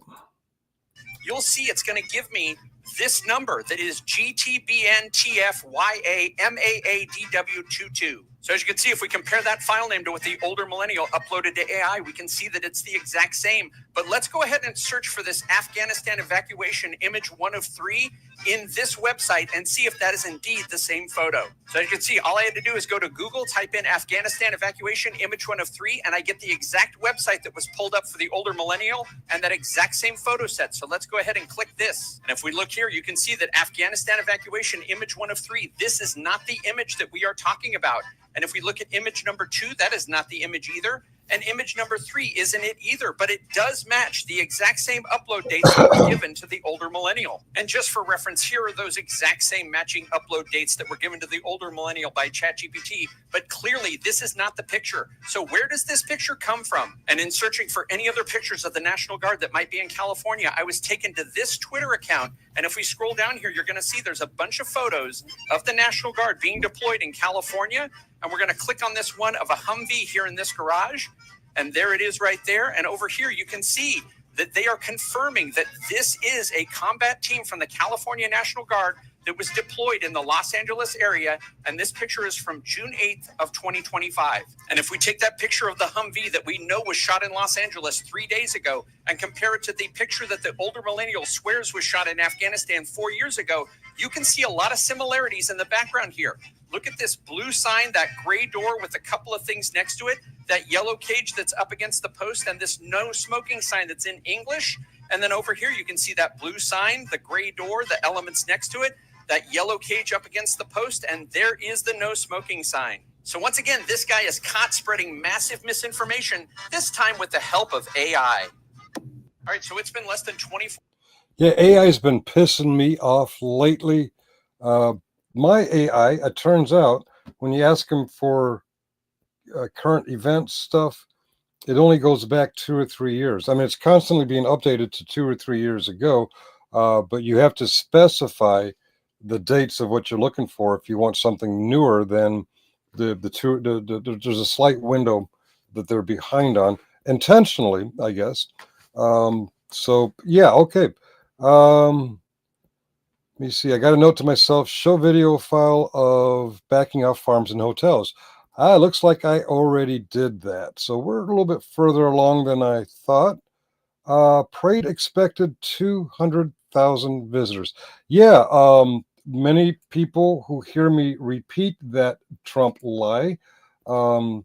You'll see it's going to give me this number that is GTBNTFYAMAADW22. So as you can see, if we compare that file name to what the older millennial uploaded to AI, we can see that it's the exact same. But let's go ahead and search for this Afghanistan Evacuation Image 1 of 3 in this website and see if that is indeed the same photo. So as you can see, all I had to do is go to Google, type in Afghanistan Evacuation Image 1 of 3, and I get the exact website that was pulled up for the older millennial and that exact same photo set. So let's go ahead and click this. And if we look here, you can see that Afghanistan Evacuation Image 1 of 3, this is not the image that we are talking about. And if we look at image number 2, that is not the image either. And image number 3 isn't it either, but it does match the exact same upload dates that were given to the older millennial. And just for reference, here are those exact same matching upload dates that were given to the older millennial by ChatGPT. But clearly, this is not the picture. So where does this picture come from? And in searching for any other pictures of the National Guard that might be in California, I was taken to this Twitter account. And if we scroll down here, you're going to see there's a bunch of photos of the National Guard being deployed in California. And we're going to click on this one of a Humvee here in this garage. And there it is right there. And over here, you can see that they are confirming that this is a combat team from the California National Guard that was deployed in the Los Angeles area, and this picture is from June 8th of 2025. And if we take that picture of the Humvee that we know was shot in Los Angeles 3 days ago and compare it to the picture that the older millennial swears was shot in Afghanistan 4 years ago, you can see a lot of similarities in the background here. Look at this blue sign, that gray door with a couple of things next to it, that yellow cage that's up against the post, and this no smoking sign that's in English. And then over here, you can see that blue sign, the gray door, the elements next to it, that yellow cage up against the post, and there is the no smoking sign. So once again, this guy is caught spreading massive misinformation, this time with the help of AI. All right, so it's been less than 24. Yeah, AI has been pissing me off lately. My AI, it turns out, when you ask him for current event stuff, it only goes back 2 or 3 years. I mean, it's constantly being updated to 2 or 3 years ago, but you have to specify the dates of what you're looking for if you want something newer than there's a slight window that they're behind on, intentionally, I guess. So, yeah, okay. Let me see. I got a note to myself, show video file of backing off farms and hotels. Looks like I already did that. So we're a little bit further along than I thought. Parade expected 200,000 visitors. Yeah, many people who hear me repeat that Trump lie are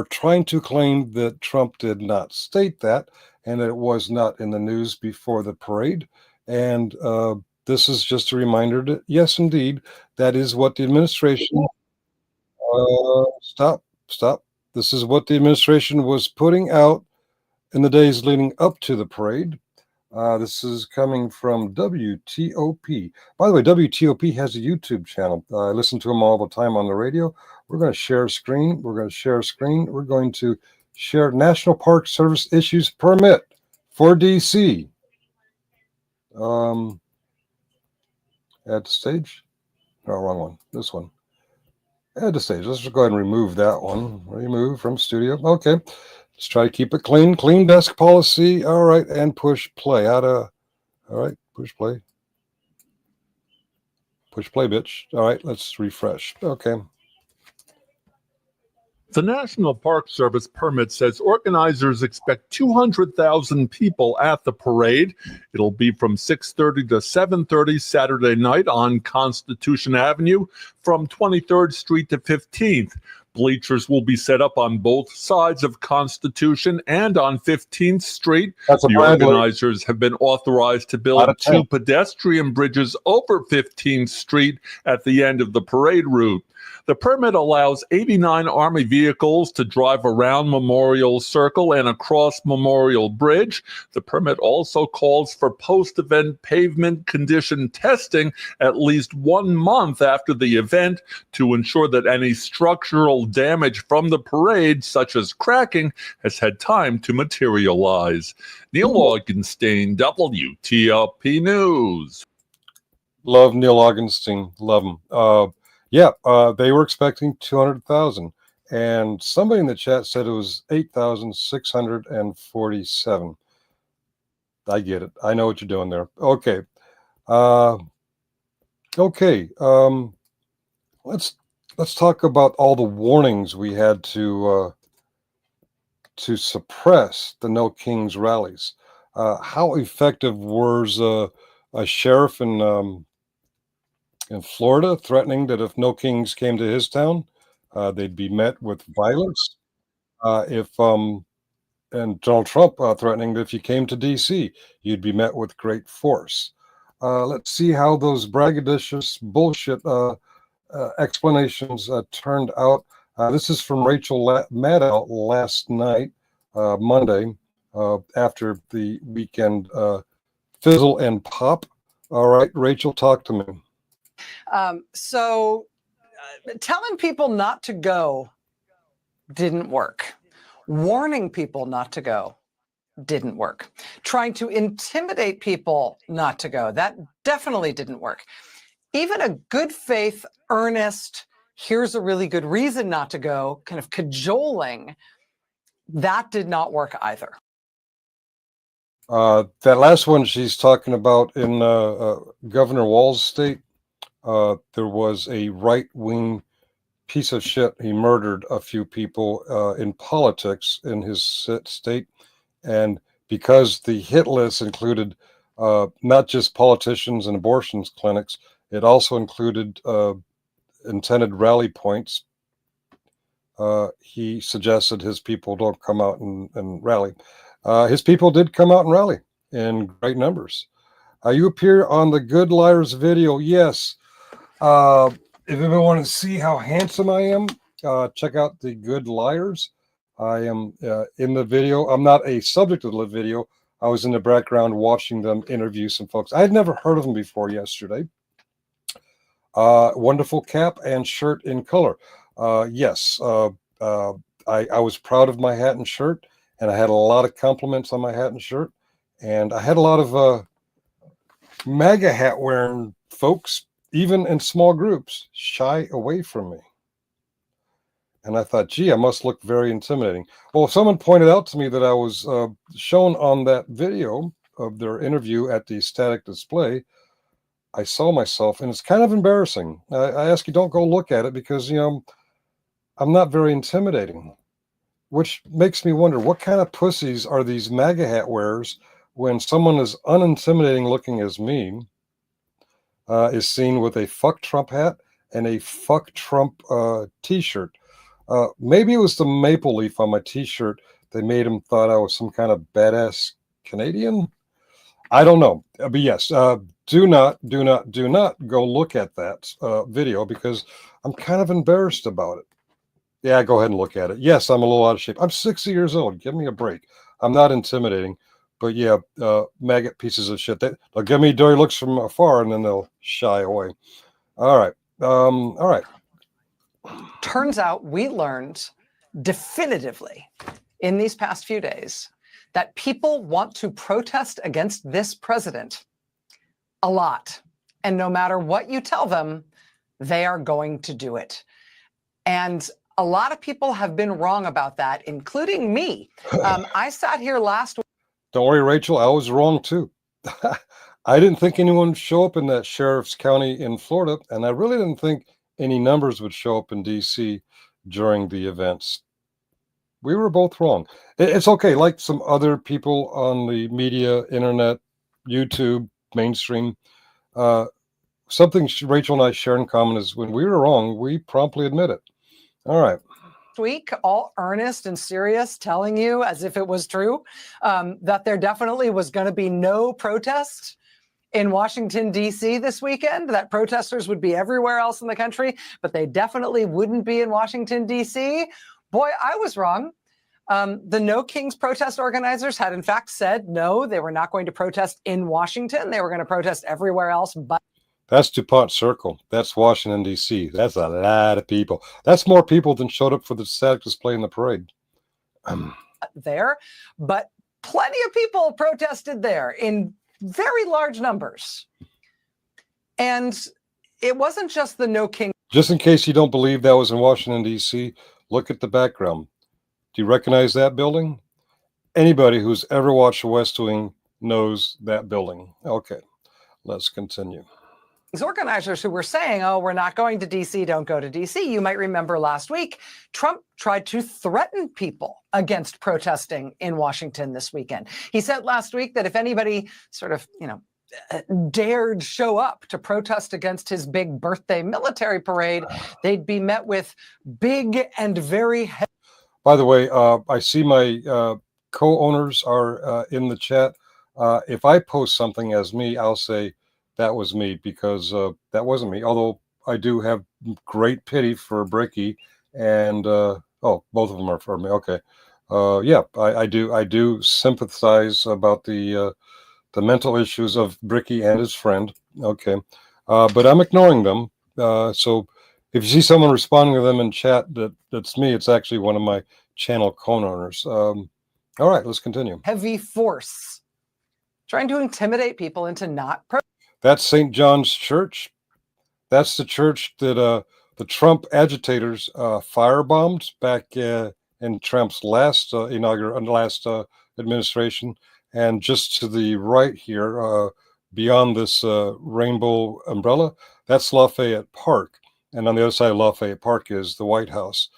trying to claim that Trump did not state that and that it was not in the news before the parade. And this is just a reminder that, yes, indeed, that is what the administration... Stop. This is what the administration was putting out in the days leading up to the parade. This is coming from WTOP. By the way, WTOP has a YouTube channel. I listen to them all the time on the radio. We're going to share a screen. We're going to share National Park Service issues permit for DC. Add to stage. No, wrong one. This one. Add to stage. Let's just go ahead and remove that one. Remove from studio. Okay. Let's try to keep it clean. Clean desk policy. All right. And push play. All right. Push play. Push play, bitch. All right. Let's refresh. Okay. The National Park Service permit says organizers expect 200,000 people at the parade. It'll be from 6:30 to 7:30 Saturday night on Constitution Avenue from 23rd Street to 15th. Bleachers will be set up on both sides of Constitution and on 15th Street. The organizers have been authorized to build 2 pedestrian bridges over 15th Street at the end of the parade route. The permit allows 89 Army vehicles to drive around Memorial Circle and across Memorial Bridge. The permit also calls for post-event pavement condition testing at least 1 month after the event to ensure that any structural damage from the parade, such as cracking, has had time to materialize. Neil Augenstein, WTOP News. Love Neil Augenstein. Love him. They were expecting 200,000, and somebody in the chat said it was 8,647. I get it. I know what you're doing there. Okay. Let's talk about all the warnings we had to suppress the No Kings rallies. How effective was a sheriff in Florida threatening that if No Kings came to his town, they'd be met with violence? And Donald Trump threatening that if you came to DC, you'd be met with great force. Let's see how those braggadocious bullshit explanations turned out. This is from Rachel Maddow last night, Monday, after the weekend fizzle and pop. All right, Rachel, talk to me. Telling people not to go didn't work. Warning people not to go didn't work. Trying to intimidate people not to go, that definitely didn't work. Even a good faith, earnest, here's a really good reason not to go, kind of cajoling, that did not work either. That last one she's talking about in Governor Walz's state, there was a right-wing piece of shit. He murdered a few people in politics in his state. And because the hit list included not just politicians and abortions clinics, it also included intended rally points. He suggested his people don't come out and rally. His people did come out and rally in great numbers. You appear on the Good Liars video. Yes. If you want to see how handsome I am, check out the Good Liars. I am in the video. I'm not a subject of the video. I was in the background watching them interview some folks. I had never heard of them before yesterday. Wonderful cap and shirt in color. Yes, I was proud of my hat and shirt, and I had a lot of compliments on my hat and shirt, and I had a lot of MAGA hat wearing folks, even in small groups, shy away from me. And I thought, gee, I must look very intimidating. Well, someone pointed out to me that I was shown on that video of their interview at the static display. I saw myself, and it's kind of embarrassing. I ask you, don't go look at it because, you know, I'm not very intimidating, which makes me wonder what kind of pussies are these MAGA hat wearers when someone as unintimidating looking as me is seen with a fuck Trump hat and a fuck Trump t-shirt. Maybe it was the maple leaf on my t-shirt. They made him thought I was some kind of badass Canadian. I don't know. But yes, do not go look at that video because I'm kind of embarrassed about it. Yeah, go ahead and look at it. Yes, I'm a little out of shape. I'm 60 years old. Give me a break. I'm not intimidating. But yeah, maggot pieces of shit. They'll give me dirty looks from afar and then they'll shy away. All right. All right. Turns out we learned definitively in these past few days that people want to protest against this president a lot. And no matter what you tell them, they are going to do it. And a lot of people have been wrong about that, including me. I sat here last week. Don't worry, Rachel, I was wrong too. I didn't think anyone would show up in that sheriff's county in Florida, and I really didn't think any numbers would show up in DC during the events. We were both wrong. It's okay, like some other people on the media, internet, YouTube, mainstream. Something Rachel and I share in common is when we were wrong, we promptly admit it. All right. Week, all earnest and serious, telling you as if it was true that there definitely was going to be no protest in Washington, D.C. this weekend, that protesters would be everywhere else in the country, but they definitely wouldn't be in Washington, D.C. Boy, I was wrong. The No Kings protest organizers had in fact said no, they were not going to protest in Washington. They were going to protest everywhere else but that's DuPont Circle. That's Washington, D.C. That's a lot of people. That's more people than showed up for the static display in the parade. There, but plenty of people protested there in very large numbers. And it wasn't just the No King. Just in case you don't believe that was in Washington, D.C., look at the background. Do you recognize that building? Anybody who's ever watched The West Wing knows that building. Okay, let's continue. These organizers who were saying, oh, we're not going to D.C., don't go to D.C. You might remember last week, Trump tried to threaten people against protesting in Washington this weekend. He said last week that if anybody sort of, dared show up to protest against his big birthday military parade, they'd be met with big and very heavy. By the way, I see my co-owners are in the chat. If I post something as me, I'll say, that was me, because that wasn't me. Although I do have great pity for Bricky, and both of them are for me. Okay, yeah, I do sympathize about the mental issues of Bricky and his friend. Okay, but I'm ignoring them. So if you see someone responding to them in chat, that's me. It's actually one of my channel co-owners. All right, let's continue. Heavy force, trying to intimidate people into not. That's St. John's Church. That's the church that the Trump agitators firebombed back in Trump's last administration, And just to the right here, beyond this rainbow umbrella, that's Lafayette Park. And on the other side of Lafayette Park is the White House.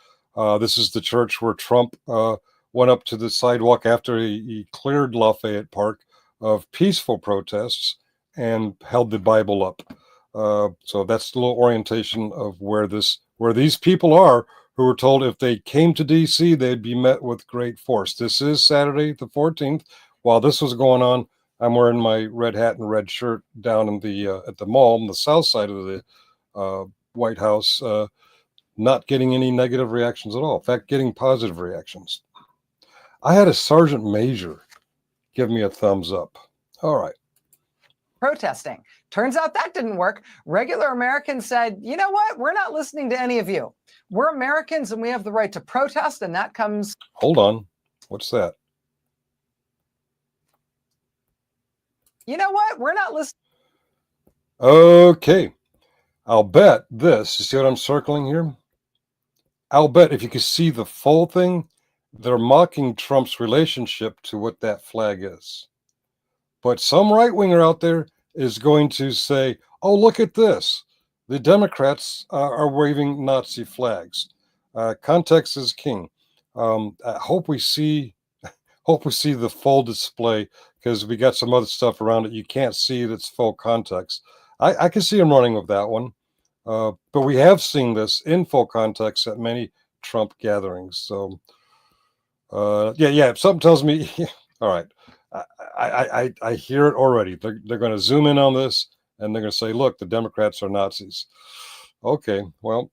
This is the church where Trump went up to the sidewalk after he cleared Lafayette Park of peaceful protests and held the Bible up. So that's a little orientation of where these people are, who were told if they came to D.C., they'd be met with great force. This is Saturday the 14th. While this was going on, I'm wearing my red hat and red shirt down in the at the mall on the south side of the White House, not getting any negative reactions at all. In fact, getting positive reactions. I had a sergeant major give me a thumbs up. All right. Protesting. Turns out that didn't work. Regular Americans said, you know what? We're not listening to any of you. We're Americans and we have the right to protest, and that comes... Hold on. What's that? You know what? We're not listening. Okay. I'll bet this. You see what I'm circling here? I'll bet if you can see the full thing, they're mocking Trump's relationship to what that flag is. But some right-winger out there is going to say, oh, look at this. The Democrats are waving Nazi flags. Context is king. I hope we see the full display, because we got some other stuff around it. You can't see its full context. I can see him running with that one. But we have seen this in full context at many Trump gatherings. So, yeah, something tells me, all right, I hear it already. They're going to zoom in on this, and they're going to say, look, the Democrats are Nazis. Okay, well,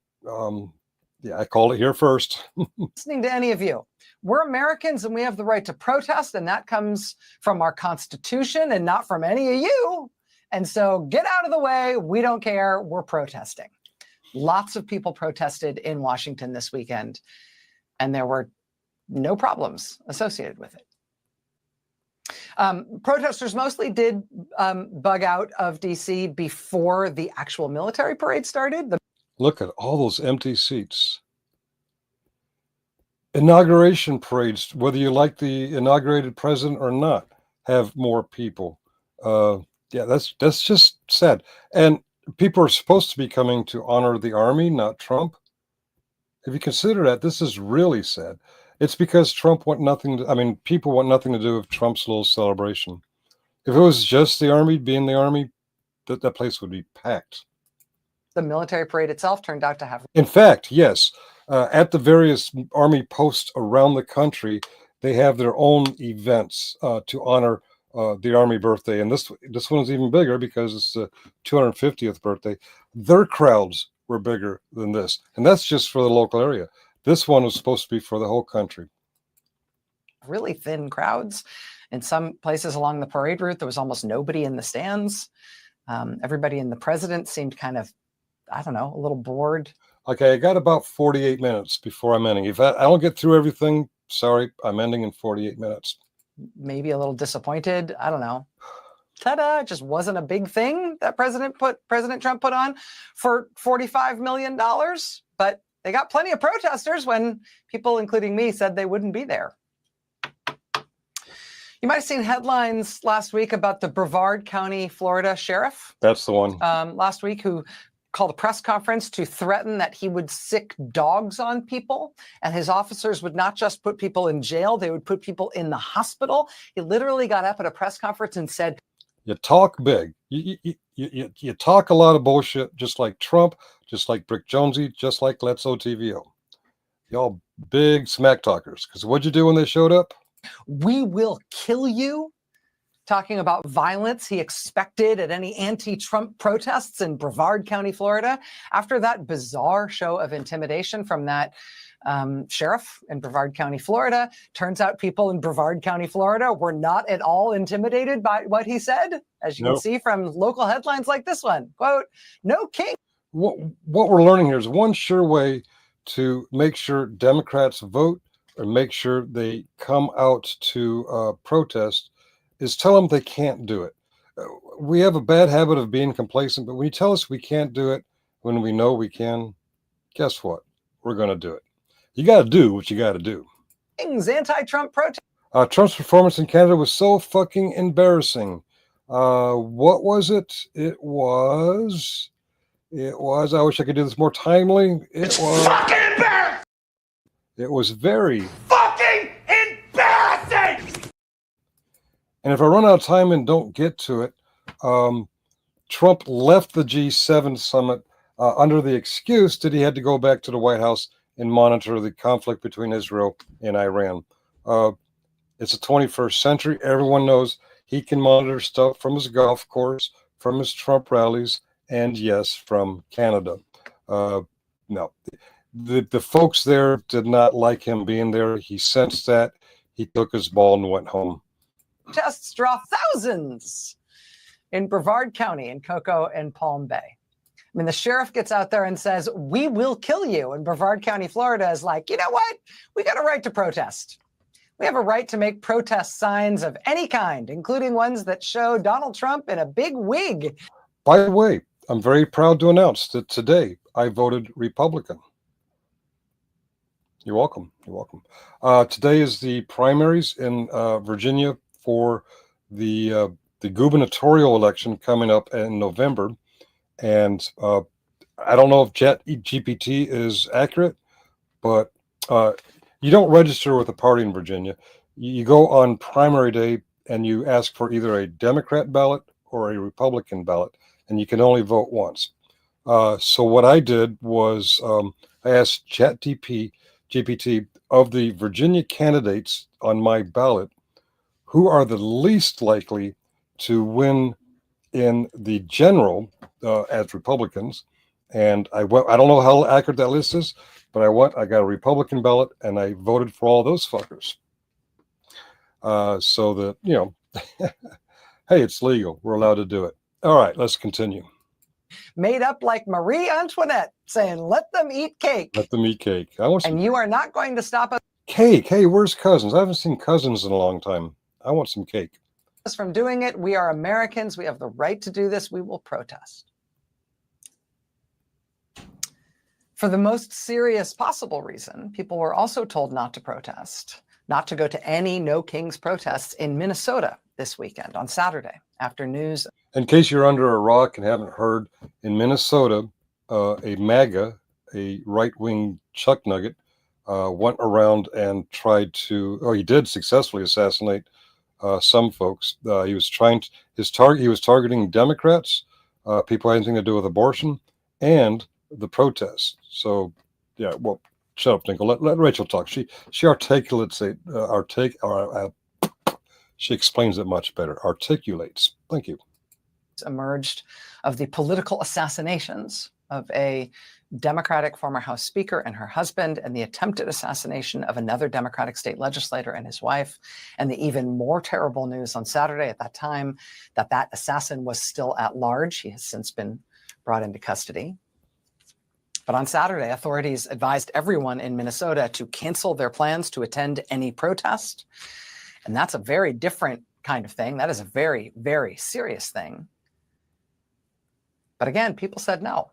yeah, I called it here first. Listening to any of you. We're Americans and we have the right to protest, and that comes from our Constitution and not from any of you. And so get out of the way. We don't care. We're protesting. Lots of people protested in Washington this weekend, and there were no problems associated with it. Protesters mostly did bug out of D.C. before the actual military parade started. Look at all those empty seats. Inauguration parades, whether you like the inaugurated president or not, have more people. Yeah, that's just sad. And people are supposed to be coming to honor the army, not Trump. If you consider that, this is really sad. It's because Trump want nothing to, I mean, people want nothing to do with Trump's little celebration. If it was just the army being the army, that place would be packed. The military parade itself turned out to have... In fact, yes. At the various army posts around the country, they have their own events to honor the army birthday. And this one is even bigger because it's the 250th birthday. Their crowds were bigger than this. And that's just for the local area. This one was supposed to be for the whole country. Really thin crowds. In some places along the parade route, there was almost nobody in the stands. Everybody in the president seemed kind of, I don't know, a little bored. Okay, I got about 48 minutes before I'm ending. If I don't get through everything, sorry, I'm ending in 48 minutes. Maybe a little disappointed. I don't know. Ta-da, it just wasn't a big thing that President Trump put on for $45 million. But they got plenty of protesters when people, including me, said they wouldn't be there. You might have seen headlines last week about the Brevard County, Florida sheriff. That's the one. Last week, who called a press conference to threaten that he would sick dogs on people, and his officers would not just put people in jail, they would put people in the hospital. He literally got up at a press conference and said, you talk big. You talk a lot of bullshit, just like Trump, just like Brick Jonesy, just like Let's OTVO. Y'all big smack talkers. Because what'd you do when they showed up? We will kill you. Talking about violence he expected at any anti-Trump protests in Brevard County, Florida. After that bizarre show of intimidation from that sheriff in Brevard County, Florida, turns out people in Brevard County, Florida were not at all intimidated by what he said, as you can see from local headlines like this one. Quote, no king. What we're learning here is one sure way to make sure Democrats vote or make sure they come out to protest is tell them they can't do it. We have a bad habit of being complacent, but when you tell us we can't do it when we know we can, guess what? We're going to do it. You got to do what you got to do. Anti-Trump protest. Trump's performance in Canada was so fucking embarrassing. What was it? It was, I wish I could do this more timely. It was fucking embarrassing. It was very fucking embarrassing. And if I run out of time and don't get to it, Trump left the G7 summit under the excuse that he had to go back to the White House and monitor the conflict between Israel and Iran. It's the 21st century. Everyone knows he can monitor stuff from his golf course, from his Trump rallies, and yes, from Canada. No, the folks there did not like him being there. He sensed that. He took his ball and went home. Protests draw thousands in Brevard County in Cocoa and Palm Bay. I mean, the sheriff gets out there and says, "We will kill you." And Brevard County, Florida is like, you know what? We got a right to protest. We have a right to make protest signs of any kind, including ones that show Donald Trump in a big wig. By the way, I'm very proud to announce that today I voted Republican. You're welcome. You're welcome. Today is the primaries in Virginia for the gubernatorial election coming up in November. And I don't know if ChatGPT is accurate, but you don't register with a party in Virginia. You go on primary day and you ask for either a Democrat ballot or a Republican ballot, and you can only vote once. So what I did was I asked ChatGPT of the Virginia candidates on my ballot, who are the least likely to win in the general as Republicans. And I went, I don't know how accurate that list is, but I got a Republican ballot and I voted for all those fuckers. So that, you know, hey, it's legal. We're allowed to do it. All right, let's continue. Made up like Marie Antoinette, saying, "Let them eat cake." Let them eat cake. I want some and you are not going to stop us. Cake. Hey, where's Cousins? I haven't seen Cousins in a long time. I want some cake. From doing it. We are Americans. We have the right to do this. We will protest. For the most serious possible reason, people were also told not to protest, not to go to any No Kings protests in Minnesota this weekend on Saturday after news. In case you're under a rock and haven't heard, in Minnesota, a MAGA, a right-wing chuck nugget, went around and tried to, he did successfully assassinate some folks. He was targeting Democrats, people had anything to do with abortion, and the protests. So, yeah, well, shut up, Tinkle. Let Rachel talk. She articulates it. She explains it much better. Articulates. Thank you. Emerged of the political assassinations of a Democratic former House Speaker and her husband, and the attempted assassination of another Democratic state legislator and his wife, and the even more terrible news on Saturday at that time that assassin was still at large. He has since been brought into custody. But on Saturday, authorities advised everyone in Minnesota to cancel their plans to attend any protest. And that's a very different kind of thing. That is a very, very serious thing. But again, people said no.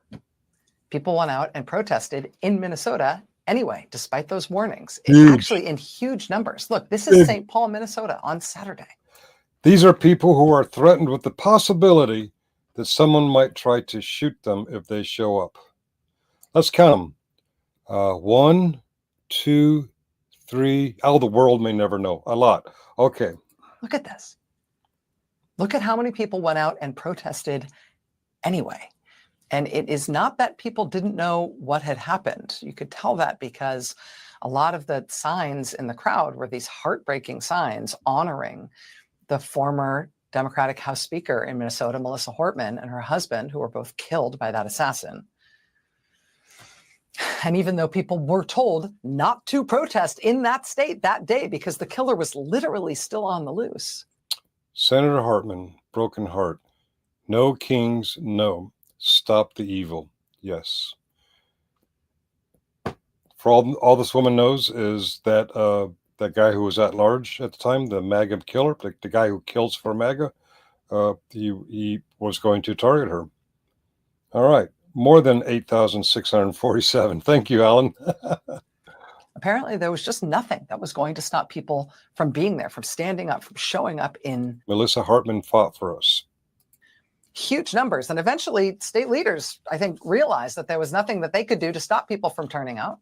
People went out and protested in Minnesota anyway, despite those warnings. It's actually in huge numbers. Look, this is St. Paul, Minnesota on Saturday. These are people who are threatened with the possibility that someone might try to shoot them if they show up. Let's count them. 1, 2, 3. Oh, the world may never know. A lot. Okay. Look at this. Look at how many people went out and protested anyway. And it is not that people didn't know what had happened. You could tell that because a lot of the signs in the crowd were these heartbreaking signs honoring the former Democratic House Speaker in Minnesota, Melissa Hortman, and her husband, who were both killed by that assassin. And even though people were told not to protest in that state that day because the killer was literally still on the loose. Senator Hartman, broken heart. No kings, no. Stop the evil. Yes. For all this woman knows is that that guy who was at large at the time, the MAGA killer, the guy who kills for MAGA, he was going to target her. All right. More than 8,647. Thank you, Alan. Apparently, there was just nothing that was going to stop people from being there, from standing up, from showing up in Melissa Hartman fought for us. Huge numbers. And eventually, state leaders, I think, realized that there was nothing that they could do to stop people from turning out.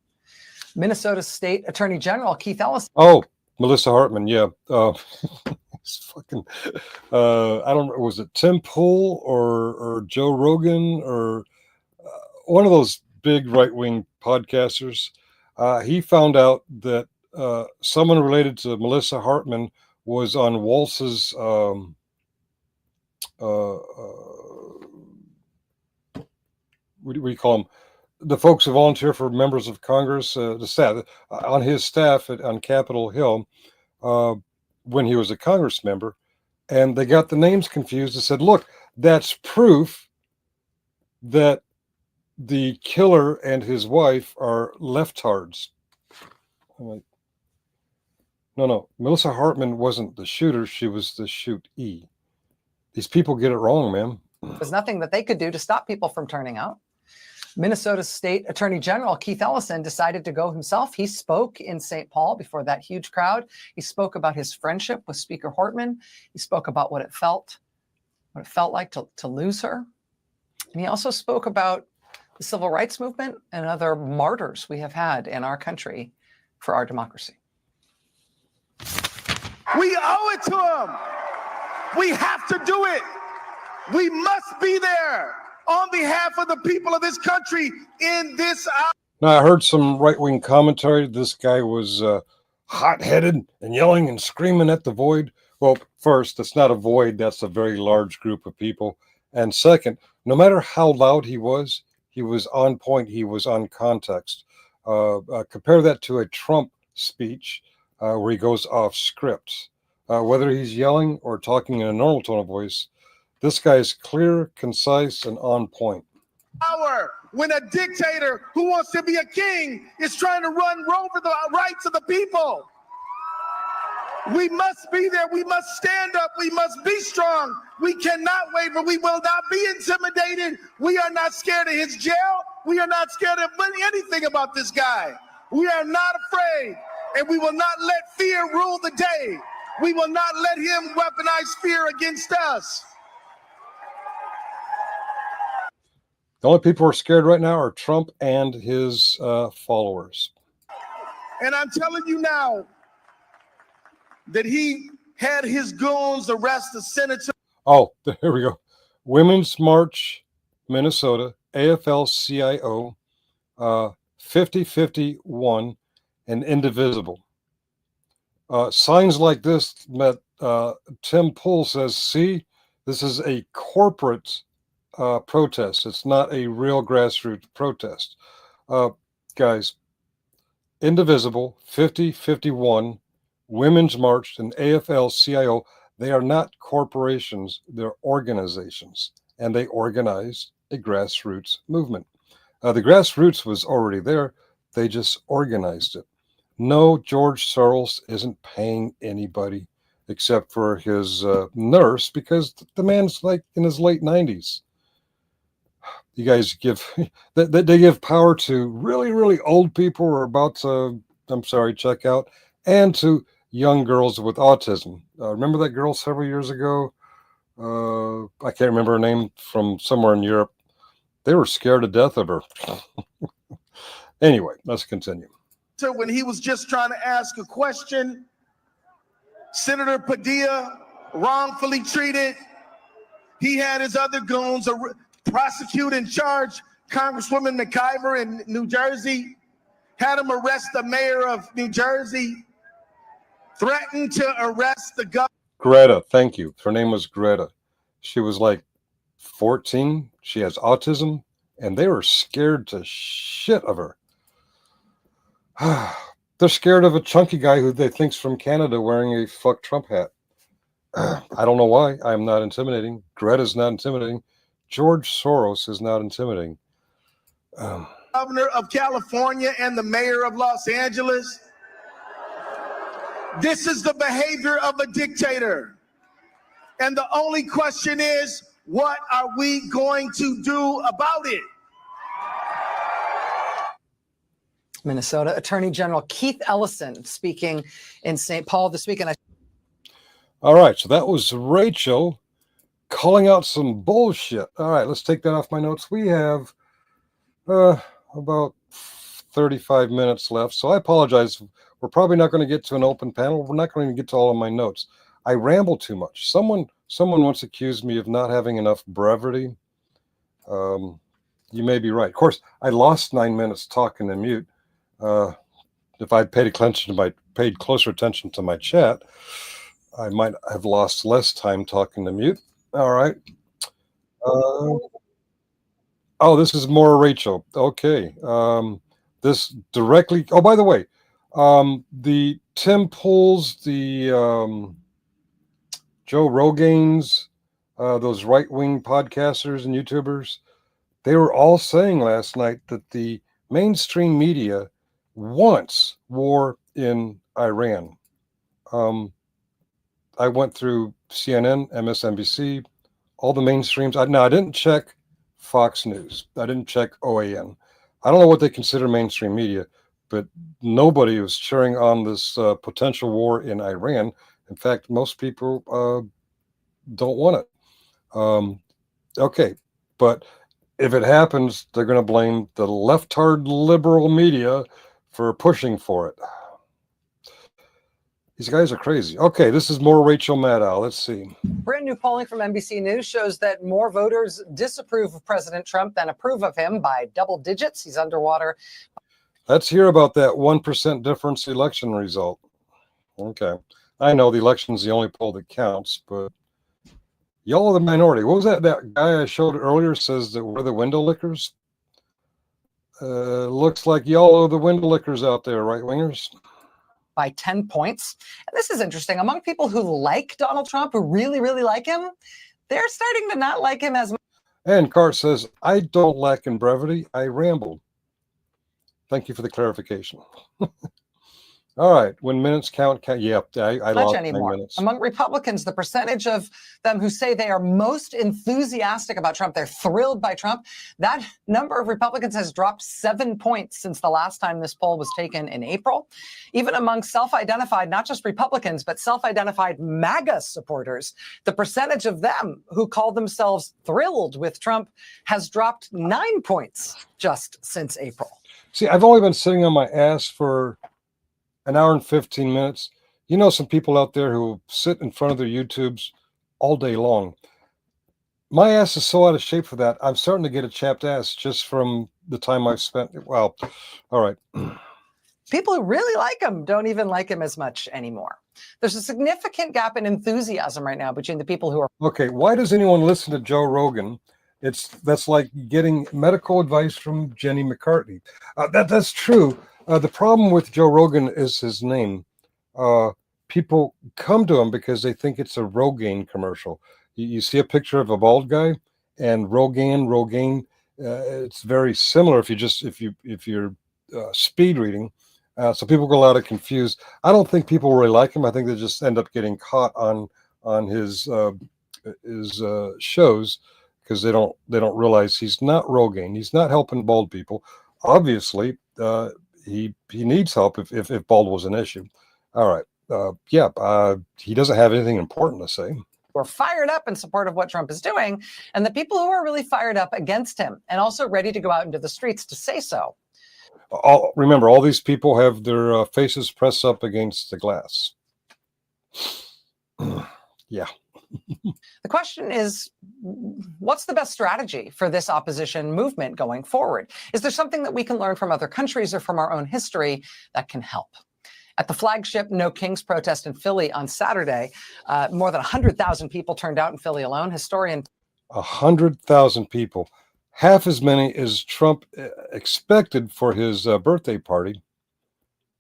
Minnesota State Attorney General Keith Ellison. Oh, Melissa Hartman, yeah. It's fucking, I don't know, was it Tim Pool or Joe Rogan or one of those big right-wing podcasters? He found out that someone related to Melissa Hartman was on Walz's what do you call them? The folks who volunteer for members of Congress, the staff on his staff on Capitol Hill when he was a Congress member, and they got the names confused and said, "Look, that's proof that the killer and his wife are leftards." I'm like, no, Melissa Hartman wasn't the shooter; she was the shootee. These people get it wrong, man. There's nothing that they could do to stop people from turning out. Minnesota State Attorney General Keith Ellison decided to go himself. He spoke in St. Paul before that huge crowd. He spoke about his friendship with Speaker Hartman. He spoke about what it felt like to lose her. And he also spoke about the civil rights movement and other martyrs we have had in our country for our democracy. We owe it to them. We have to do it. We must be there on behalf of the people of this country in this hour. Now, I heard some right-wing commentary. This guy was hot-headed and yelling and screaming at the void. Well, first, it's not a void. That's a very large group of people. And second, no matter how loud he was on point. He was on context. Compare that to a Trump speech where he goes off script. Whether he's yelling or talking in a normal tone of voice, this guy is clear, concise, and on point. When a dictator who wants to be a king is trying to run over the rights of the people. We must be there. We must stand up. We must be strong. We cannot waver. We will not be intimidated. We are not scared of his jail. We are not scared of anything about this guy. We are not afraid, and we will not let fear rule the day. We will not let him weaponize fear against us. The only people who are scared right now are Trump and his followers. And I'm telling you now that he had his goons arrest the senator. Oh, there we go. Women's March, Minnesota, AFL-CIO, 5051, and indivisible. Signs like this that Tim Pool says, see, this is a corporate protest. It's not a real grassroots protest. Guys, indivisible, 5051, Women's March, and AFL-CIO, they are not corporations, they're organizations, and they organized a grassroots movement. The grassroots was already there, they just organized it. No, George Soros isn't paying anybody except for his nurse, because the man's like in his late 90s. You guys give, they give power to really, really old people who are about to, check out, and to young girls with autism. Remember that girl several years ago? I can't remember her name, from somewhere in Europe. They were scared to death of her. Anyway, let's continue. When he was just trying to ask a question, Senator Padilla wrongfully treated. He had his other goons prosecute and charge Congresswoman McIver in New Jersey, had him arrest the mayor of New Jersey, threatened to arrest the governor. Greta, thank you. Her name was Greta. She was like 14. She has autism, and they were scared to shit of her. They're scared of a chunky guy who they think's from Canada wearing a fuck Trump hat. I don't know why. I'm not intimidating. Greta's not intimidating. George Soros is not intimidating. Governor of California and the mayor of Los Angeles. This is the behavior of a dictator. And the only question is, what are we going to do about it? Minnesota Attorney General Keith Ellison speaking in St. Paul this weekend. All right, so that was Rachel calling out some bullshit. All right, let's take that off my notes. We have about 35 minutes left, so I apologize. We're probably not going to get to an open panel. We're not going to get to all of my notes. I ramble too much. Someone once accused me of not having enough brevity. You may be right. Of course, I lost 9 minutes talking to mute. If I'd paid closer attention to my chat, I might have lost less time talking to mute. All right. Oh, this is more Rachel. Okay. This directly. Oh, by the way, the Tim Pools, the Joe Rogans, those right-wing podcasters and YouTubers, they were all saying last night that the mainstream media wants war in Iran. I went through CNN, MSNBC, all the mainstreams. Now, I didn't check Fox News. I didn't check OAN. I don't know what they consider mainstream media, but nobody was cheering on this potential war in Iran. In fact, most people don't want it. Okay, but if it happens, they're going to blame the leftard liberal media for pushing for it. These guys are crazy. Okay, this is more Rachel Maddow. Let's see. Brand new polling from NBC News shows that more voters disapprove of President Trump than approve of him by double digits. He's underwater. Let's hear about that 1% difference election result. Okay. I know the election's the only poll that counts, but y'all are the minority. What was that guy I showed earlier says that we're the window lickers? Looks like y'all are the window lickers out there, right-wingers. By 10 points. And this is interesting. Among people who like Donald Trump, who really, really like him, they're starting to not like him as much. And Cart says, I don't lack in brevity. I rambled. Thank you for the clarification. All right. When minutes count. Yeah, I lost anymore. 9 minutes. Among Republicans, the percentage of them who say they are most enthusiastic about Trump, they're thrilled by Trump, that number of Republicans has dropped 7 points since the last time this poll was taken in April. Even among self-identified, not just Republicans, but self-identified MAGA supporters, the percentage of them who call themselves thrilled with Trump has dropped 9 points just since April. See, I've only been sitting on my ass for an hour and 15 minutes. You know, some people out there who sit in front of their YouTubes all day long. My ass is so out of shape for that. I'm starting to get a chapped ass just from the time I've spent. Well, all right. People who really like him don't even like him as much anymore. There's a significant gap in enthusiasm right now between the people who are. Okay, why does anyone listen to Joe Rogan? That's like getting medical advice from Jenny McCartney. That's true. The problem with Joe Rogan is his name. People come to him because they think it's a Rogaine commercial. You see a picture of a bald guy, and Rogaine. It's very similar if you're speed reading. So people get a lot of confused. I don't think people really like him. I think they just end up getting caught on his shows because they don't realize he's not Rogaine. He's not helping bald people. Obviously, he needs help if bald was an issue. All right. He doesn't have anything important to say. We're fired up in support of what Trump is doing, and the people who are really fired up against him and also ready to go out into the streets to say so. Remember, all these people have their faces pressed up against the glass. Yeah. The question is, what's the best strategy for this opposition movement going forward? Is there something that we can learn from other countries or from our own history that can help? At the flagship No Kings protest in Philly on Saturday, more than 100,000 people turned out in Philly alone. Historian 100,000 people, half as many as Trump expected for his birthday party.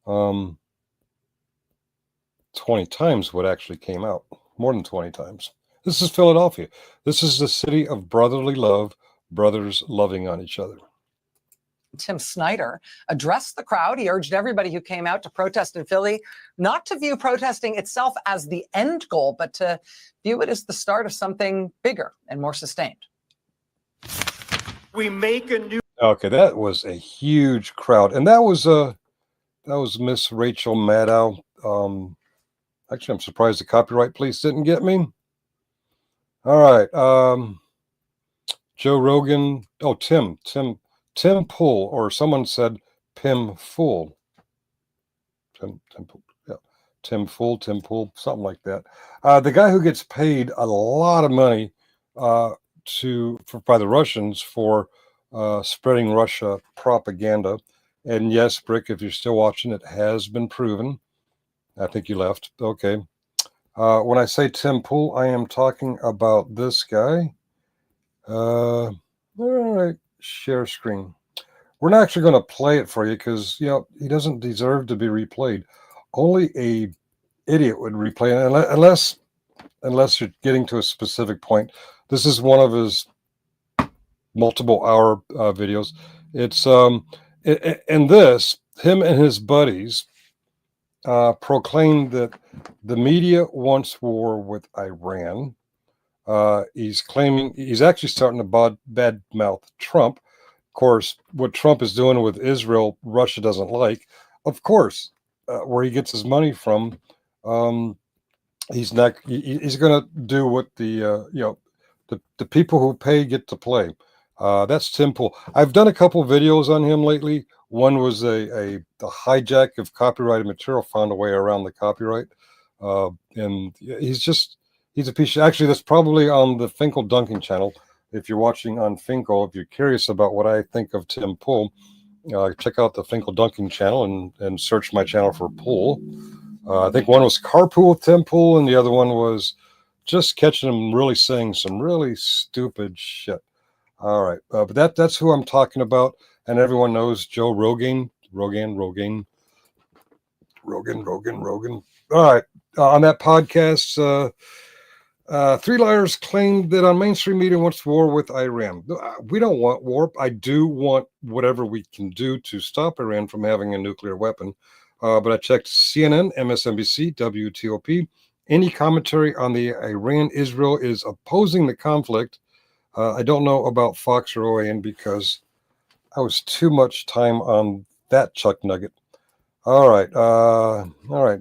20 times what actually came out. More than 20 times. This is Philadelphia. This is the city of brotherly love, brothers loving on each other. Tim Snyder addressed the crowd. He urged everybody who came out to protest in Philly not to view protesting itself as the end goal, but to view it as the start of something bigger and more sustained. We make a new. Okay, that was a huge crowd. And that was was Miss Rachel Maddow. Actually, I'm surprised the copyright police didn't get me. All right. Joe Rogan. Oh, Tim Pool, or someone said Pim Fool. Tim Pool. Yeah. Tim Fool, something like that. The guy who gets paid a lot of money by the Russians for spreading Russia propaganda. And yes, Brick, if you're still watching, it has been proven. I think you left. Okay. When I say Tim Pool, I am talking about this guy. All right, share screen. We're not actually going to play it for you because he doesn't deserve to be replayed. Only a idiot would replay it, unless you're getting to a specific point. This is one of his multiple hour videos. It's and this, him and his buddies proclaimed that the media wants war with Iran. He's claiming he's actually starting to badmouth Trump. Of course, what Trump is doing with Israel, Russia doesn't like. Of course, where he gets his money from, he's not. He's going to do what the people who pay get to play. That's Tim Pool. I've done a couple videos on him lately. One was a hijack of copyrighted material, found a way around the copyright, and he's a piece. Actually, that's probably on the Finkel Dunking channel. If you're watching on Finkel, if you're curious about what I think of Tim Pool, check out the Finkel Dunking channel and search my channel for Pool. I think one was Carpool with Tim Pool, and the other one was just catching him really saying some really stupid shit. All right, but that's who I'm talking about, and everyone knows Joe Rogan. Rogan. All right, on that podcast, three liars claimed that on mainstream media wants war with Iran. We don't want war. I do want whatever we can do to stop Iran from having a nuclear weapon. But I checked CNN, MSNBC, WTOP. Any commentary on the Iran-Israel is opposing the conflict. I don't know about Fox or OAN because I was too much time on that Chuck Nugget. All right.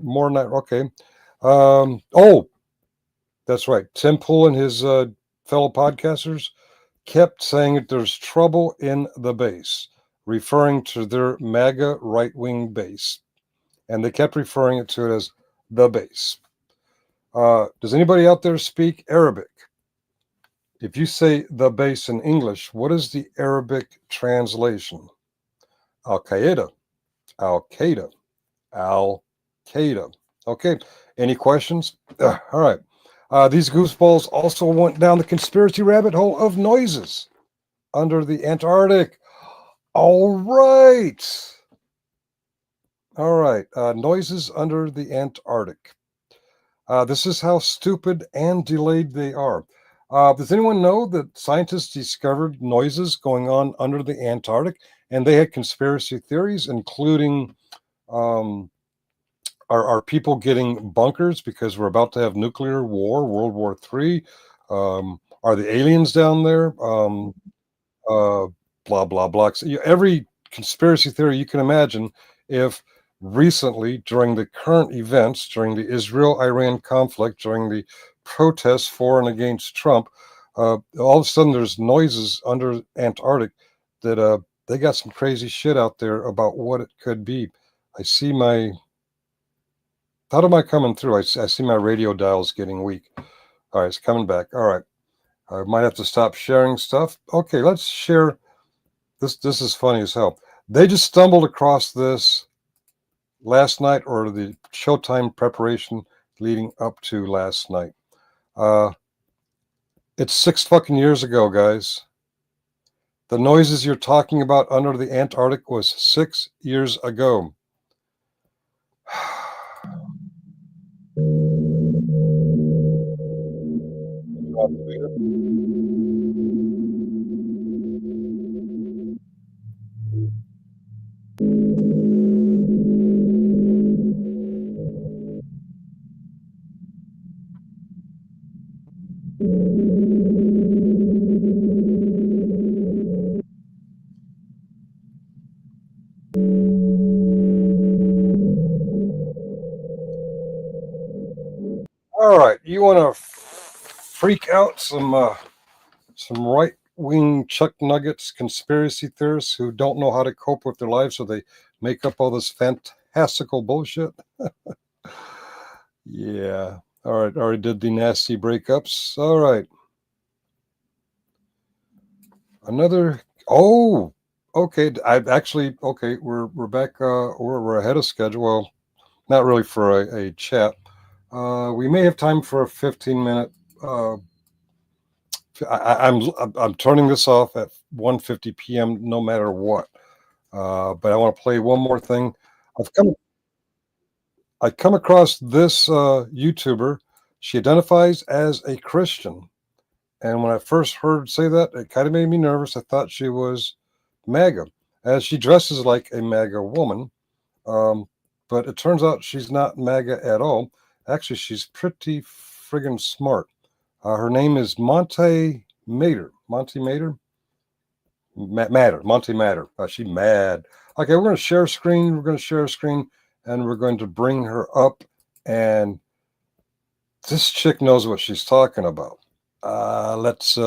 More than that. Okay. That's right. Tim Pool and his fellow podcasters kept saying that there's trouble in the base, referring to their MAGA right-wing base. And they kept referring to it as the base. Does anybody out there speak Arabic? If you say the base in English, what is the Arabic translation? Al-Qaeda. Al-Qaeda. Al-Qaeda. Okay. Any questions? All right. These goofballs also went down the conspiracy rabbit hole of noises under the Antarctic. All right. Noises under the Antarctic. This is how stupid and delayed they are. Does anyone know that scientists discovered noises going on under the Antarctic, and they had conspiracy theories, including are people getting bunkers because we're about to have nuclear war, World War III? Are the aliens down there? Blah, blah, blah. So, every conspiracy theory you can imagine. If recently, during the current events, during the Israel-Iran conflict, during the protests for and against Trump, all of a sudden there's noises under Antarctic that they got some crazy shit out there about what it could be. I see my... How am I coming through? I see my radio dials getting weak. All right, it's coming back. All right. I might have to stop sharing stuff. Okay, let's share. This is funny as hell. They just stumbled across this last night, or the Showtime preparation leading up to last night. It's 6 fucking years ago, guys. The noises you're talking about under the Antarctic was 6 years ago. All right, you want to freak out some right-wing Chuck Nuggets conspiracy theorists who don't know how to cope with their lives, so they make up all this fantastical bullshit? Yeah. All right, already did the nasty breakups. All right. Another. Oh, okay. I've actually. Okay, we're back. We're ahead of schedule. Well, not really for a chat. We may have time for a 15-minute. I'm turning this off at 1:50 p.m. no matter what. But I want to play one more thing. I come across this YouTuber. She identifies as a Christian, and when I first heard her say that, it kind of made me nervous. I thought she was MAGA, as she dresses like a MAGA woman. But it turns out she's not MAGA at all. Actually, she's pretty friggin' smart. Her name is Monte Mater. Monty Mater? Monty Matter. She mad. Okay, we're going to share a screen. We're going to share a screen, and we're going to bring her up. And this chick knows what she's talking about. Let's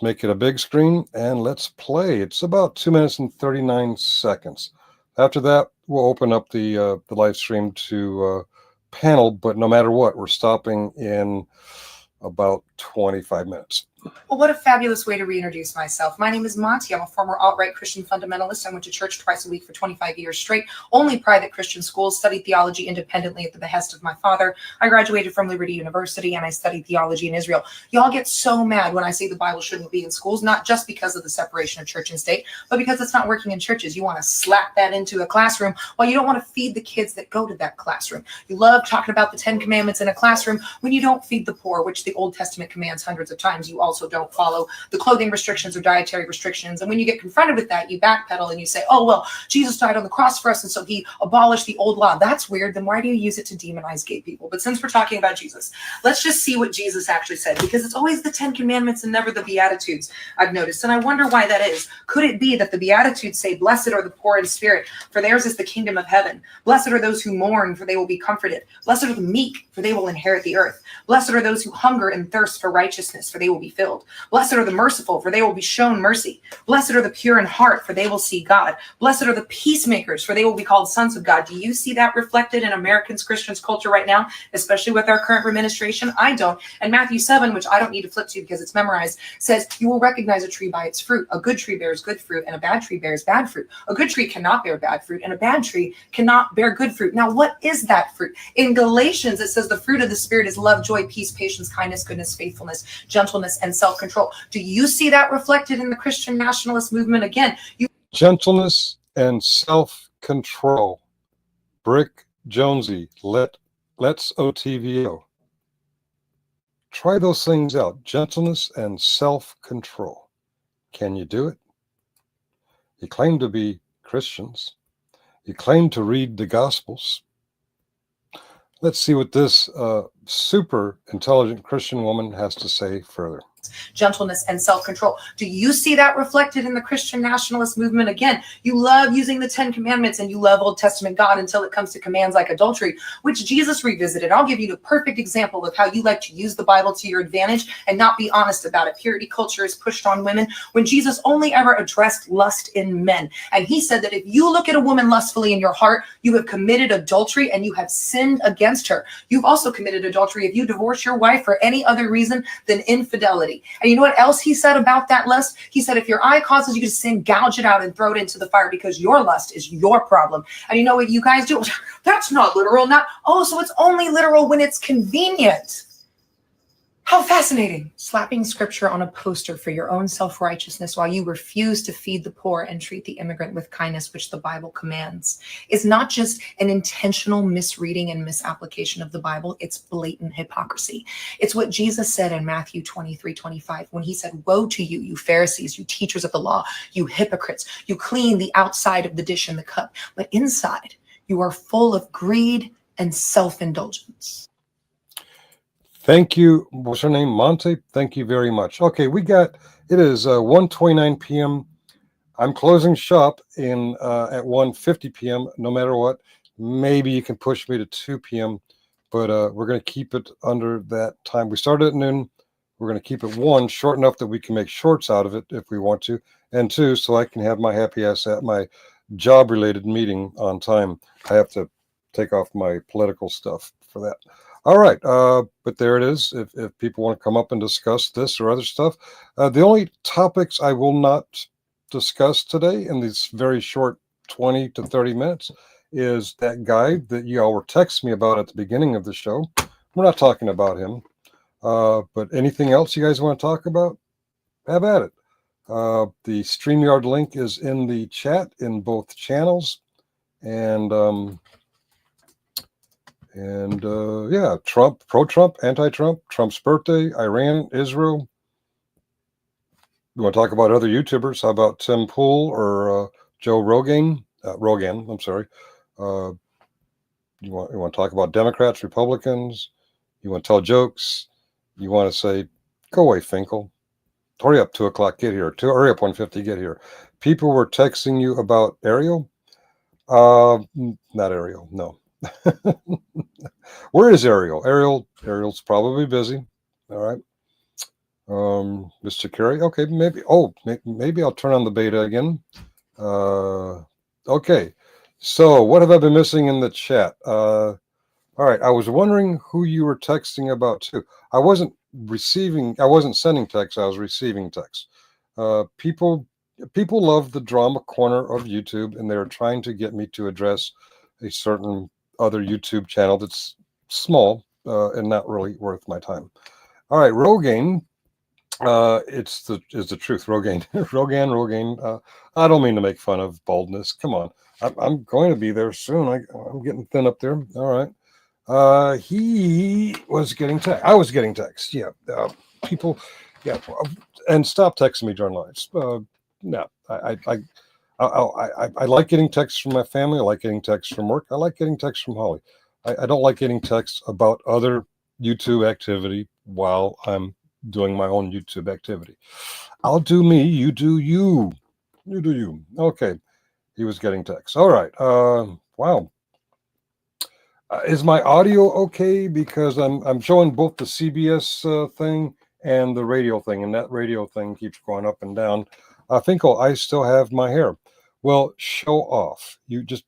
make it a big screen, and let's play. It's about 2 minutes and 39 seconds. After that, we'll open up the live stream to panel, but no matter what, we're stopping in about 25 minutes. Well, what a fabulous way to reintroduce myself. My name is Monty. I'm a former alt-right Christian fundamentalist. I went to church twice a week for 25 years straight, only private Christian schools, studied theology independently at the behest of my father. I graduated from Liberty University, and I studied theology in Israel. Y'all get so mad when I say the Bible shouldn't be in schools, not just because of the separation of church and state, but because it's not working in churches. You want to slap that into a classroom while you don't want to feed the kids that go to that classroom. You love talking about the 10 Commandments in a classroom when you don't feed the poor, which the Old Testament commands hundreds of times. You also don't follow the clothing restrictions or dietary restrictions. And when you get confronted with that, you backpedal and you say, oh, well, Jesus died on the cross for us, and so he abolished the old law. That's weird. Then why do you use it to demonize gay people? But since we're talking about Jesus, let's just see what Jesus actually said, because it's always the 10 Commandments and never the Beatitudes, I've noticed. And I wonder why that is. Could it be that the Beatitudes say, blessed are the poor in spirit, for theirs is the kingdom of heaven. Blessed are those who mourn, for they will be comforted. Blessed are the meek, for they will inherit the earth. Blessed are those who hunger and thirst for righteousness, for they will be filled. Blessed are the merciful, for they will be shown mercy. Blessed are the pure in heart, for they will see God. Blessed are the peacemakers, for they will be called sons of God. Do you see that reflected in Americans, Christians culture right now, especially with our current administration? I don't. And Matthew 7, which I don't need to flip to because it's memorized, says, you will recognize a tree by its fruit. A good tree bears good fruit, and a bad tree bears bad fruit. A good tree cannot bear bad fruit, and a bad tree cannot bear good fruit. Now, what is that fruit? In Galatians, it says the fruit of the Spirit is love, joy, peace, patience, kindness, goodness, faithfulness, gentleness, and self-control. Do you see that reflected in the Christian nationalist movement? Again, Gentleness and self-control. Brick Jonesy, let's OTVO. Try those things out. Gentleness and self-control. Can you do it? You claim to be Christians. You claim to read the Gospels. Let's see what this super intelligent Christian woman has to say further. Gentleness and self-control. Do you see that reflected in the Christian nationalist movement? Again, you love using the 10 Commandments and you love Old Testament God until it comes to commands like adultery, which Jesus revisited. I'll give you the perfect example of how you like to use the Bible to your advantage and not be honest about it. Purity culture is pushed on women when Jesus only ever addressed lust in men. And he said that if you look at a woman lustfully in your heart, you have committed adultery and you have sinned against her. You've also committed adultery if you divorce your wife for any other reason than infidelity. And you know what else he said about that lust? He said, if your eye causes you to sin, gouge it out and throw it into the fire, because your lust is your problem. And you know what you guys do? That's not literal. So it's only literal when it's convenient. How fascinating. Slapping scripture on a poster for your own self-righteousness while you refuse to feed the poor and treat the immigrant with kindness, which the Bible commands, is not just an intentional misreading and misapplication of the Bible. It's blatant hypocrisy. It's what Jesus said in Matthew 23:25, when he said, woe to you, you Pharisees, you teachers of the law, you hypocrites. You clean the outside of the dish and the cup, but inside you are full of greed and self-indulgence. Thank you. What's her name? Monte? Thank you very much. Okay, it is 1:29 p.m. I'm closing shop at 1:50 p.m. no matter what. Maybe you can push me to 2 p.m. but we're going to keep it under that time. We started at noon. We're going to keep it 1, short enough that we can make shorts out of it if we want to, and 2, so I can have my happy ass at my job-related meeting on time. I have to take off my political stuff for that. All right, but there it is. If people want to come up and discuss this or other stuff, the only topics I will not discuss today in these very short 20 to 30 minutes is that guy that you all were texting me about at the beginning of the show. We're not talking about him. But anything else you guys want to talk about, have at it. The StreamYard link is in the chat in both channels. And yeah, Trump, pro-Trump, anti-Trump, Trump's birthday, Iran, Israel. You want to talk about other YouTubers? How about Tim Pool or Joe Rogan? I'm sorry. You want to talk about Democrats, Republicans? You want to tell jokes? You want to say, go away, Finkel. Hurry up, 2 o'clock, get here. Hurry up, 1:50, get here. People were texting you about Ariel? Not Ariel, no. Where is Ariel? Ariel's probably busy. All right. Mr. Carey, okay, maybe I'll turn on the beta again. Okay. So what have I been missing in the chat? All right, I was wondering who you were texting about too. I wasn't sending texts, I was receiving texts. People love the drama corner of YouTube, and they're trying to get me to address a certain other YouTube channel that's small and not really worth my time. All right, Rogaine, is the truth. Rogaine, Rogaine. I don't mean to make fun of baldness. Come on, I'm going to be there soon. I'm getting thin up there. All right. He was getting text. I was getting text. Yeah. People. Yeah. And stop texting me during lives. No. I like getting texts from my family. I like getting texts from work. I like getting texts from Holly. I don't like getting texts about other YouTube activity while I'm doing my own YouTube activity. I'll do me. You do you. You do you. Okay. He was getting texts. All right. Wow. Is my audio okay? Because I'm showing both the CBS thing and the radio thing, and that radio thing keeps going up and down. Finkel, I still have my hair. Well, show off. You just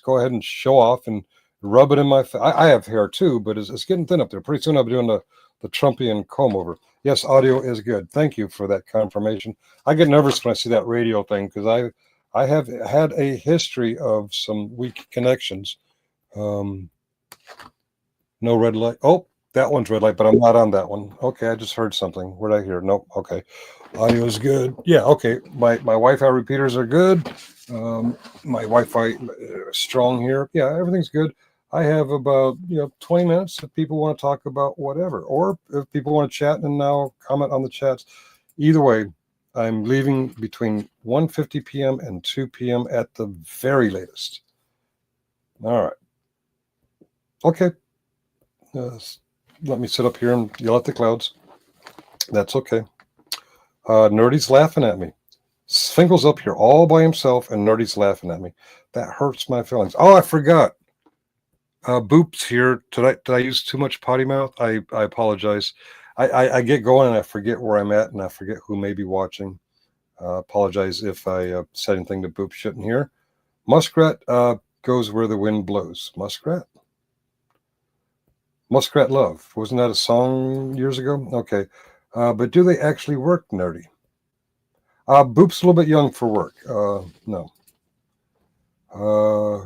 go ahead and show off and rub it in my face. I have hair too, but it's getting thin up there. Pretty soon I'll be doing the Trumpian comb over. Yes, audio is good. Thank you for that confirmation. I get nervous when I see that radio thing because I have had a history of some weak connections. No red light. Oh, that one's red light, but I'm not on that one. Okay, I just heard something. What did I hear? Nope. Okay, audio is good. Yeah. Okay, my Wi-Fi repeaters are good. My Wi-Fi strong here. Yeah, everything's good. I have about 20 minutes if people want to talk about whatever, or if people want to chat and now comment on the chats. Either way, I'm leaving between 1:50 p.m. and 2 p.m. at the very latest. All right. Okay. Let me sit up here and yell at the clouds. That's okay. Nerdy's laughing at me. Finkel's up here all by himself, and Nerdy's laughing at me. That hurts my feelings. Oh, I forgot. Boop's here. Did I use too much potty mouth? I apologize. I get going and I forget where I'm at, and I forget who may be watching. Apologize if I said anything that Boop shouldn't hear. Muskrat goes where the wind blows. Muskrat Love. Wasn't that a song years ago? Okay. But do they actually work, Nerdy? Boop's a little bit young for work. No.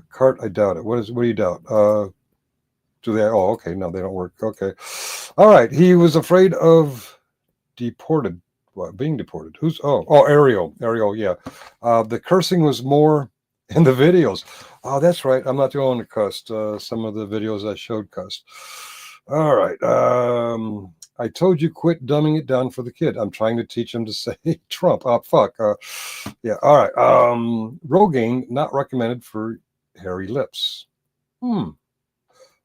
Cart, I doubt it. What do you doubt? Do they? Oh, okay. No, they don't work. Okay. All right. He was afraid of deported. What? Being deported. Who's? Oh, Ariel. Ariel. Yeah. The cursing was more in the videos. Oh, that's right. I'm not the only one that cussed. Some of the videos I showed cussed. All right. I told you quit dumbing it down for the kid. I'm trying to teach him to say Trump. Oh, fuck. Yeah. All right. Rogaine, not recommended for hairy lips.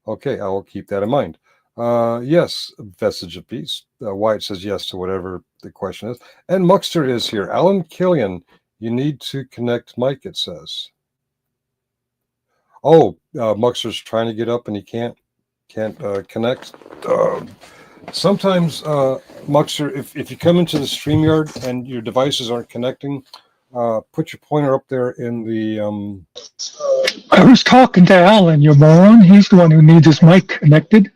Okay. I will keep that in mind. Yes. Vestige of peace. Wyatt says yes to whatever the question is. And Muxter is here. Alan Killian, you need to connect mic, it says. Oh, Muxter's trying to get up and he can't. can't connect. Sometimes, Muxer, if you come into the StreamYard and your devices aren't connecting, put your pointer up there in the. I was talking to Alan, you moron. He's the one who needs his mic connected.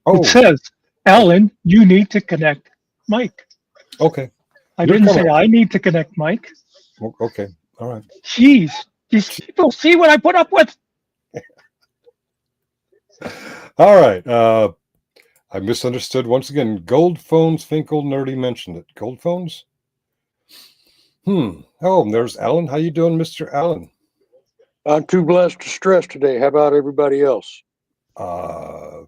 Oh. It says, Alan, you need to connect mic. Okay. I didn't say I need to connect mic. Okay. All right. Jeez. These people see what I put up with. All right. I misunderstood once again. Gold phones. Finkel Nerdy mentioned it. Gold phones. Oh, there's Alan. How you doing, Mr. Alan? I'm too blessed to stress today. How about everybody else? Well,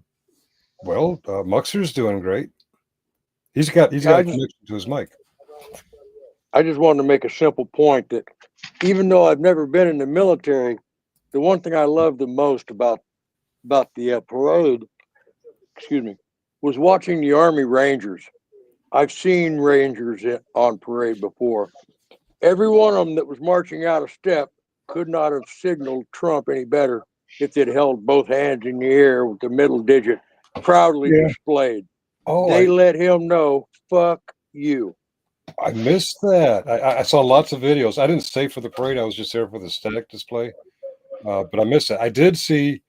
Muxer's doing great. He's got a connection to his mic. I just wanted to make a simple point that even though I've never been in the military, the one thing I love the most about the parade, was watching the Army Rangers. I've seen Rangers on parade before. Every one of them that was marching out of step could not have signaled Trump any better if they'd held both hands in the air with the middle digit proudly displayed. Oh, they let him know, fuck you. I missed that. I saw lots of videos. I didn't stay for the parade. I was just there for the static display. But I missed it. I did see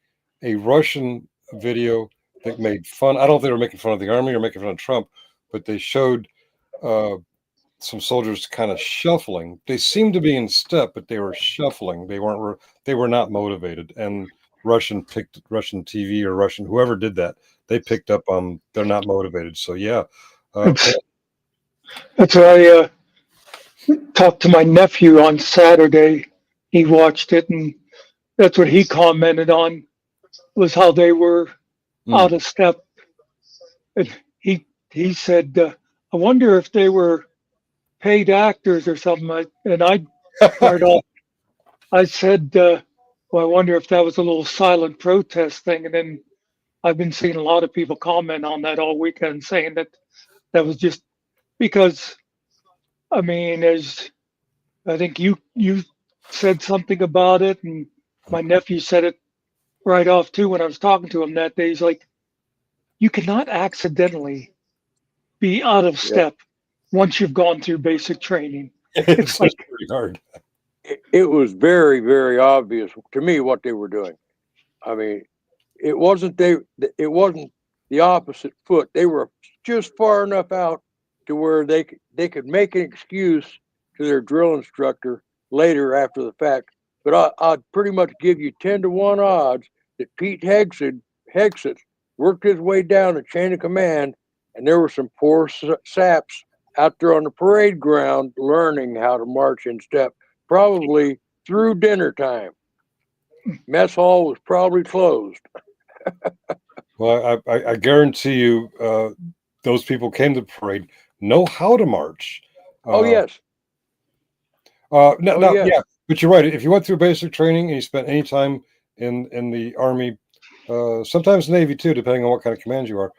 a Russian video that made fun. I don't know if they were making fun of the army or making fun of Trump, but they showed some soldiers kind of shuffling. They seemed to be in step, but they were shuffling. They were not motivated. And Russian TV or Russian, whoever did that, they picked up on they're not motivated. So yeah. That's why I talked to my nephew on Saturday. He watched it, and that's what he commented on, was how they were out of step. And he said, I wonder if they were paid actors or something. And I fired off. I said, well, I wonder if that was a little silent protest thing. And then I've been seeing a lot of people comment on that all weekend, saying that was just because, I mean, as I think you said something about it, and my nephew said it right off too when I was talking to him that day. He's like, you cannot accidentally be out of step once you've gone through basic training. It's like pretty hard. It was very, very obvious to me what they were doing. I mean, it wasn't the opposite foot. They were just far enough out to where they could make an excuse to their drill instructor later after the fact. But I'd pretty much give you 10-to-1 odds that Pete Hegseth worked his way down the chain of command, and there were some poor saps out there on the parade ground learning how to march in step, probably through dinner time. Mess hall was probably closed. Well, I guarantee you those people came to the parade, know how to march. Yes. Yeah, but you're right. If you went through basic training and you spent any time in the Army, sometimes Navy too, depending on what kind of command you are,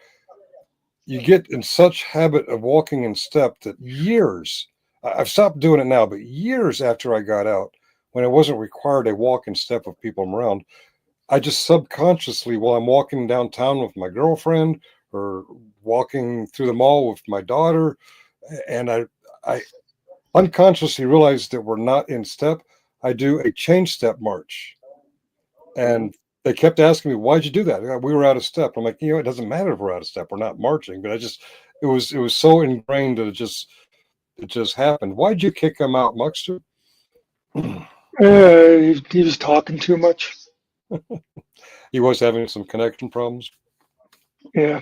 you get in such habit of walking in step that years, I've stopped doing it now, but years after I got out, when it wasn't required to walk in step with people I'm around, I just subconsciously, while I'm walking downtown with my girlfriend or walking through the mall with my daughter, and I unconsciously realized that we're not in step, I do a change step march. And they kept asking me, why'd you do that? We were out of step. I'm like, it doesn't matter if we're out of step. We're not marching. But it was so ingrained that it just happened. Why'd you kick him out, Muxter? He was talking too much. He was having some connection problems. Yeah.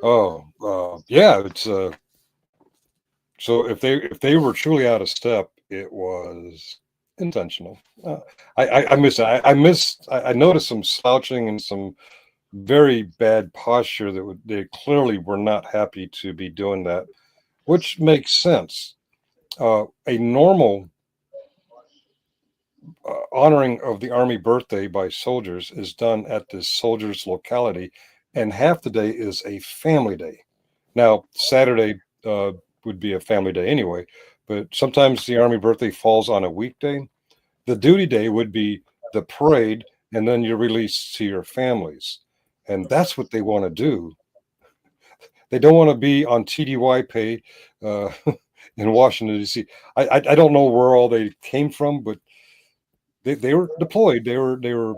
Oh, yeah. It's so if they were truly out of step, it was intentional. I miss it. I noticed some slouching and some very bad posture that they clearly were not happy to be doing that, which makes sense. A normal honoring of the Army birthday by soldiers is done at the soldiers' locality, and half the day is a family day. Now, Saturday would be a family day anyway, but sometimes the Army birthday falls on a weekday. The duty day would be the parade, and then you're released to your families. and that's what they want to do. They don't want to be on TDY pay in Washington, D.C. I don't know where all they came from, but they were deployed. They were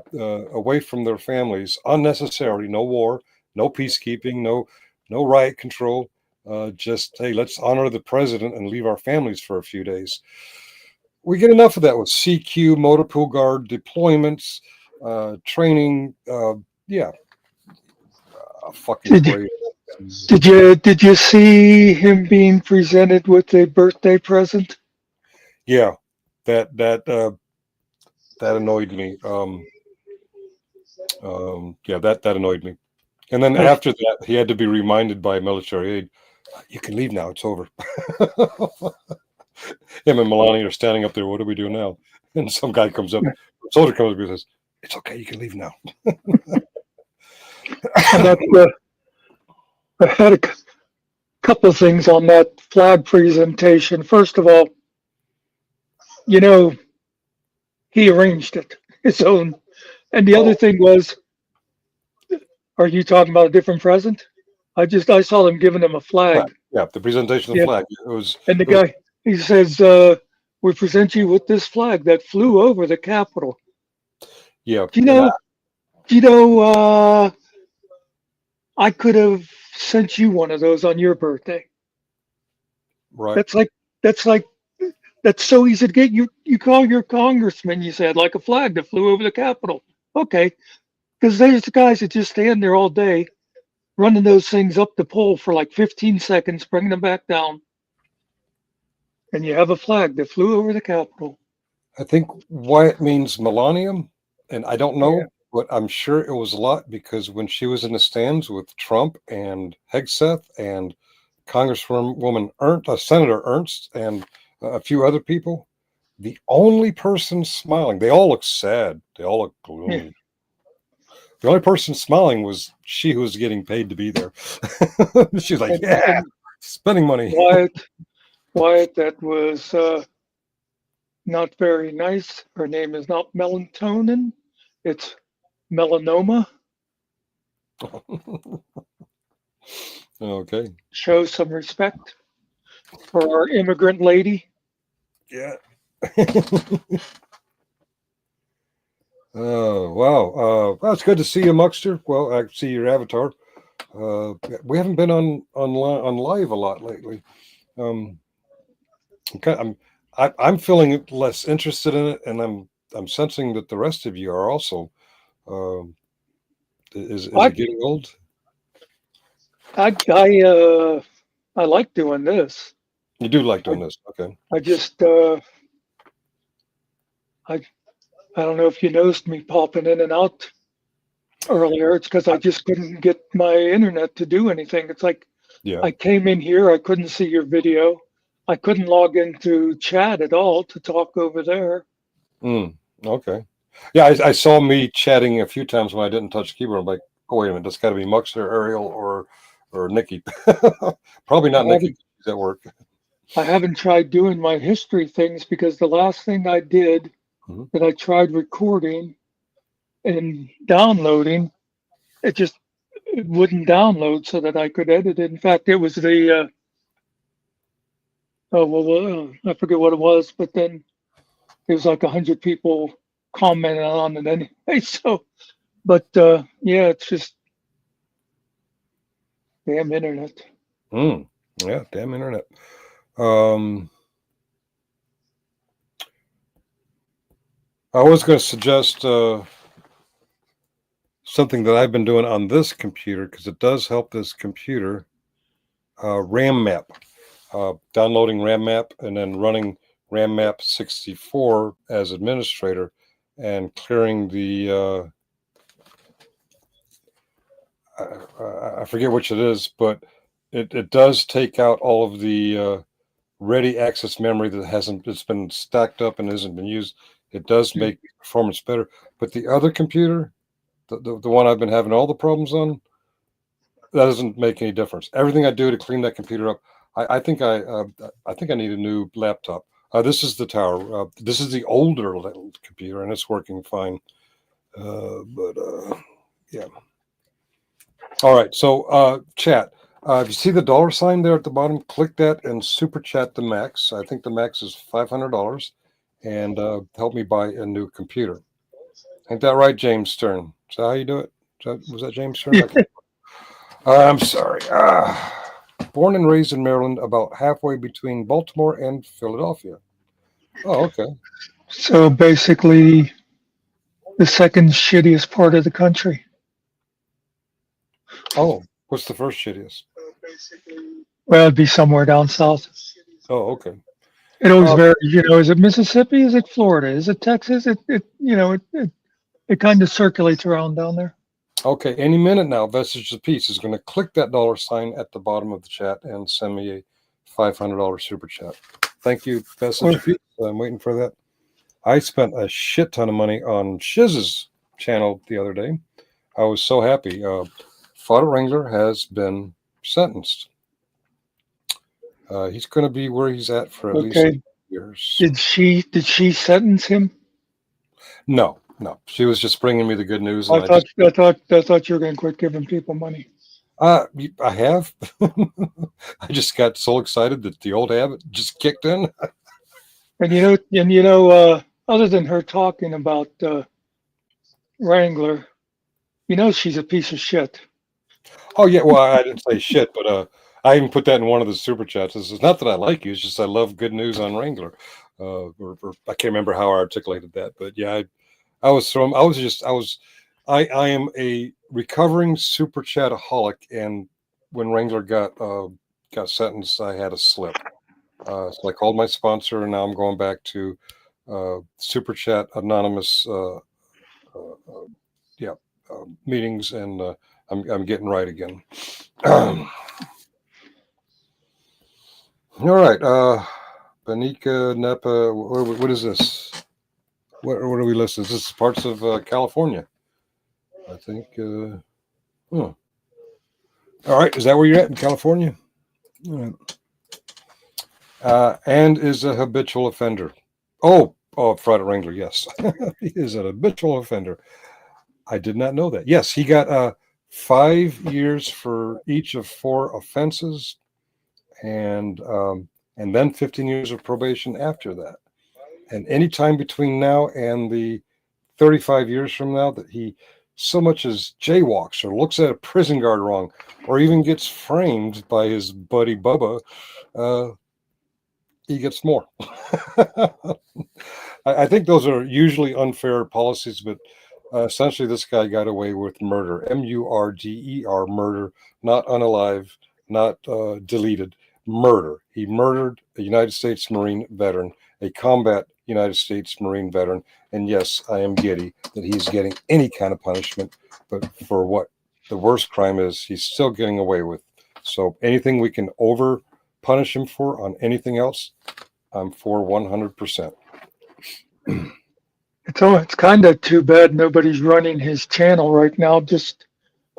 away from their families unnecessarily. No war, no peacekeeping, no riot control. Just, hey, let's honor the president and leave our families for a few days. We get enough of that with CQ, Motor Pool Guard deployments, training. Yeah, fucking great. Did you see him being presented with a birthday present? Yeah, that annoyed me. Yeah, that annoyed me. And then after that, he had to be reminded by military aid, "You can leave now. It's over." Him and Melania are standing up there. What do we do now? And some guy comes up, soldier comes up and says, "It's okay. You can leave now." I had a couple of things on that flag presentation. First of all, he arranged it, his own. And the other thing was, are you talking about a different present? I saw them giving him a flag. Yeah, the presentation of the flag. And the guy, he says, "We present you with this flag that flew over the Capitol." Yeah. I could have sent you one of those on your birthday. Right. That's so easy to get. You call your congressman, you said, like a flag that flew over the Capitol. Okay. Because there's the guys that just stand there all day running those things up the pole for like 15 seconds, bringing them back down. And you have a flag that flew over the Capitol. I think why it means millennium, and I don't know, but I'm sure it was a lot because when she was in the stands with Trump and Hegseth and Congresswoman Senator Ernst and a few other people, the only person smiling, they all look sad. They all look gloomy. Yeah. The only person smiling was she who was getting paid to be there. She's like, spending money. Wyatt, that was not very nice. Her name is not melatonin. It's melanoma. Okay. Show some respect for our immigrant lady. Yeah. Oh, wow. Well, it's good to see you, Muckster. Well, I see your avatar. We haven't been on live a lot lately. I'm feeling less interested in it, and I'm sensing that the rest of you are also. Is it getting old? I like doing this. You do like doing this, okay? I just I don't know if you noticed me popping in and out earlier. It's because I just couldn't get my internet to do anything. It's like I came in here, I couldn't see your video. I couldn't log into chat at all to talk over there. Okay. Yeah, I saw me chatting a few times when I didn't touch the keyboard. I'm like, oh, wait a minute, that's got to be Muxer, Ariel, or Nikki. Probably not Nikki. She's at work. I haven't tried doing my history things because the last thing I did that I tried recording and downloading, it wouldn't download so that I could edit it. In fact, it was the I forget what it was, but then there was like 100 people commenting on it anyway. So, but yeah, it's just damn internet. Yeah, damn internet. I was going to suggest something that I've been doing on this computer because it does help this computer. RAM map, downloading RAM map and then running RAM map 64 as administrator and clearing the I forget which it is, but it does take out all of the ready access memory that it's been stacked up and hasn't been used. It does make performance better, but the other computer, the one I've been having all the problems on, that doesn't make any difference. Everything I do to clean that computer up, I think I need a new laptop. This is the tower. This is the older computer, and it's working fine. But yeah. All right. So, chat. If you see the dollar sign there at the bottom, click that and super chat the max. I think the max is $500, and help me buy a new computer. Ain't that right, James Stern? Is that how you do it? Was that James Stern? Yeah. I'm sorry. Born and raised in Maryland, about halfway between Baltimore and Philadelphia. Oh, okay. So basically, the second shittiest part of the country. Oh, what's the first shittiest? Well, it'd be somewhere down south. Oh, okay. It always varies. Is it Mississippi? Is it Florida? Is it Texas? It kind of circulates around down there. Okay, any minute now, Vestige of Peace is going to click that dollar sign at the bottom of the chat and send me a $500 super chat. Thank you, Vestige of Peace. I'm waiting for that. I spent a shit ton of money on Shiz's channel the other day. I was so happy. Fodder Wrangler has been sentenced. He's going to be where he's at for at least 8 years. Did she sentence him? No. She was just bringing me the good news. I thought you were going to quit giving people money. I have. I just got so excited that the old habit just kicked in. And other than her talking about Wrangler, she's a piece of shit. Oh yeah, well I didn't say shit, but I even put that in one of the super chats. It's not that I like you; it's just I love good news on Wrangler. Or I can't remember how I articulated that, but yeah, I am a recovering super chataholic, and when Wrangler got sentenced, I had a slip. So I called my sponsor, and now I'm going back to super chat anonymous meetings, and I'm getting right again. All right, Banika Nepa, what is this? What are we listing? This is parts of California, I think. All right, is that where you're at in California? All right. And is a habitual offender. Oh, Friday Wrangler, yes. He is an habitual offender. I did not know that. Yes, he got 5 years for each of 4 offenses, and then 15 years of probation after that. And any time between now and the 35 years from now that he so much as jaywalks or looks at a prison guard wrong or even gets framed by his buddy Bubba, he gets more. I think those are usually unfair policies, but essentially this guy got away with murder, M-U-R-D-E-R, murder, not unalive, not deleted, murder. He murdered a United States Marine veteran, a combat United States Marine veteran, and yes, I am giddy that he's getting any kind of punishment, but for what the worst crime is, he's still getting away with. So anything we can over punish him for on anything else, I'm for 100%. It's kind of too bad nobody's running his channel right now.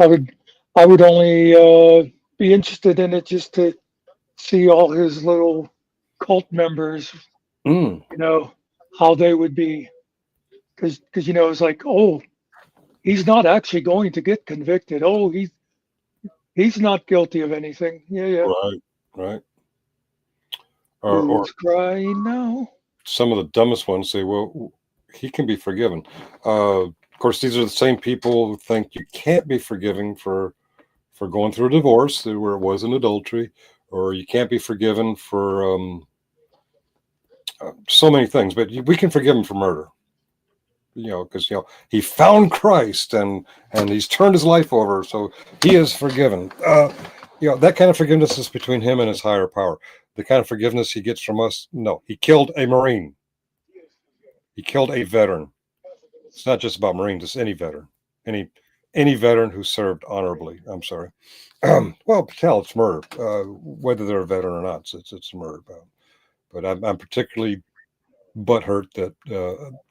I would only be interested in it just to see all his little cult members, how they would be, because it's like, oh, he's not actually going to get convicted. Oh, he's not guilty of anything. Yeah. Right. Who's crying now? Some of the dumbest ones say, well, he can be forgiven. Of course, these are the same people who think you can't be forgiven for going through a divorce where it was an adultery, or you can't be forgiven for so many things, but we can forgive him for murder. Because he found Christ and he's turned his life over, so he is forgiven. That kind of forgiveness is between him and his higher power. The kind of forgiveness he gets from us, no. He killed a Marine. He killed a veteran. It's not just about Marines, it's any veteran. Any veteran who served honorably. I'm sorry. Well, hell, it's murder. Whether they're a veteran or not, it's murder. But I'm particularly butthurt that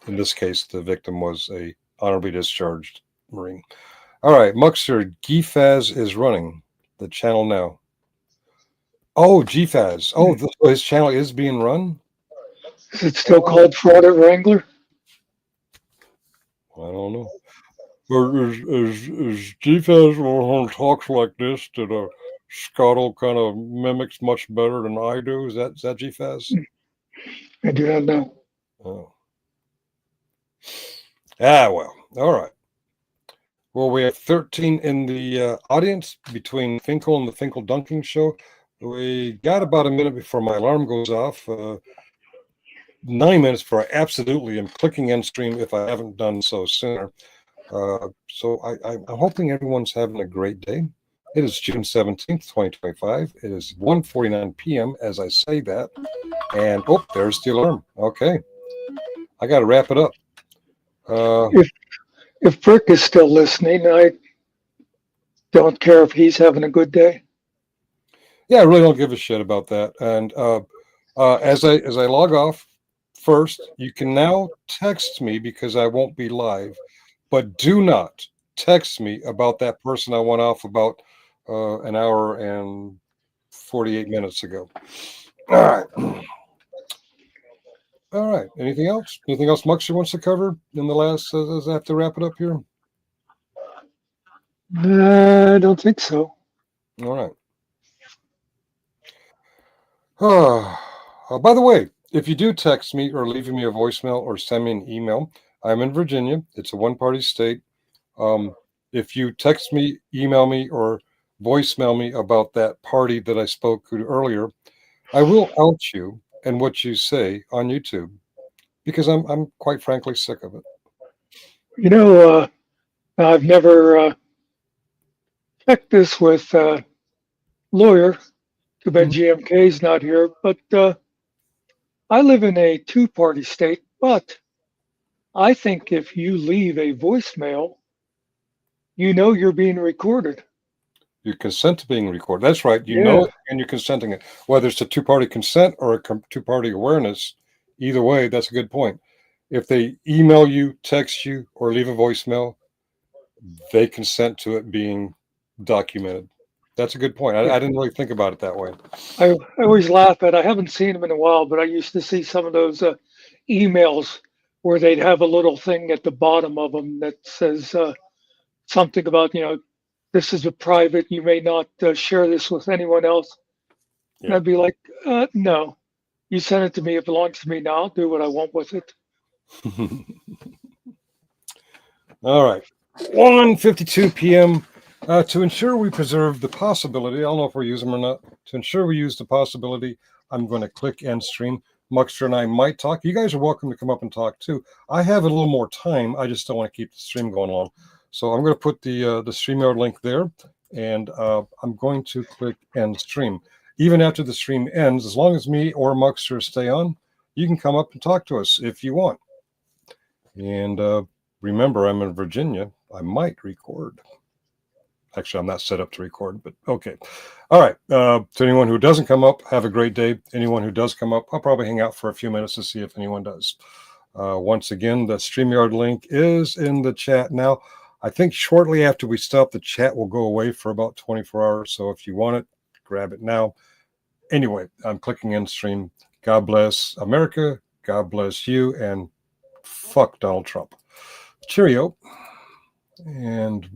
in this case the victim was a honorably discharged Marine. All right, Muxter, GFAZ is running the channel now. Oh, GFAZ. Oh, his channel is being run? Is it still called Fraud at Wrangler? I don't know. Is GFAS when he talks like this that Scottle kind of mimics much better than I do? Is that GFAS? I do not know. Oh. Well, all right. Well, we have 13 in the audience between Finkel and the Finkel Dunking Show. We got about a minute before my alarm goes off. 9 minutes before I absolutely am clicking end stream if I haven't done so sooner. So I'm hoping everyone's having a great day. It is June 17th, 2025. It is 1:49 p.m. as I say that. And, oh, there's the alarm. Okay. I got to wrap it up. If Frick is still listening, I don't care if he's having a good day. Yeah, I really don't give a shit about that. And as I log off, first, you can now text me because I won't be live, but do not text me about that person I went off about an hour and 48 minutes ago. All right. All right. Anything else? Anything else Muxer wants to cover in the last, as I have to wrap it up here? I don't think so. All right. By the way, if you do text me or leave me a voicemail or send me an email, I'm in Virginia. It's a one-party state. If you text me, email me, or voicemail me about that party that I spoke to earlier, I will out you and what you say on YouTube because I'm quite frankly sick of it. You know, I've never checked this with lawyer. Too bad GMK's not here, but I live in a two-party state, but I think if you leave a voicemail, you know you're being recorded. You consent to being recorded. That's right. You know, and you're consenting it. Whether it's a two-party consent or a two-party awareness, either way, that's a good point. If they email you, text you, or leave a voicemail, they consent to it being documented. That's a good point. I didn't really think about it that way. I always laugh at, I haven't seen them in a while, but I used to see some of those emails where they'd have a little thing at the bottom of them that says something about, this is a private, you may not share this with anyone else. Yeah. And I'd be like, no, you send it to me. It belongs to me now. I'll do what I want with it. All right. 1:52 p.m. To ensure we preserve the possibility, I don't know if we're using them or not, to ensure we use the possibility, I'm going to click end stream. Muxter and I might talk. You guys are welcome to come up and talk too. I have a little more time. I just don't want to keep the stream going long. So I'm going to put the StreamYard link there, and I'm going to click end stream. Even after the stream ends, as long as me or Muxter stay on, you can come up and talk to us if you want. And remember, I'm in Virginia. I might record. Actually, I'm not set up to record, but okay. All right. To anyone who doesn't come up, have a great day. Anyone who does come up, I'll probably hang out for a few minutes to see if anyone does. Once again, the StreamYard link is in the chat now. I think shortly after we stop, the chat will go away for about 24 hours. So if you want it, grab it now. Anyway, I'm clicking end stream. God bless America. God bless you. And fuck Donald Trump. Cheerio. And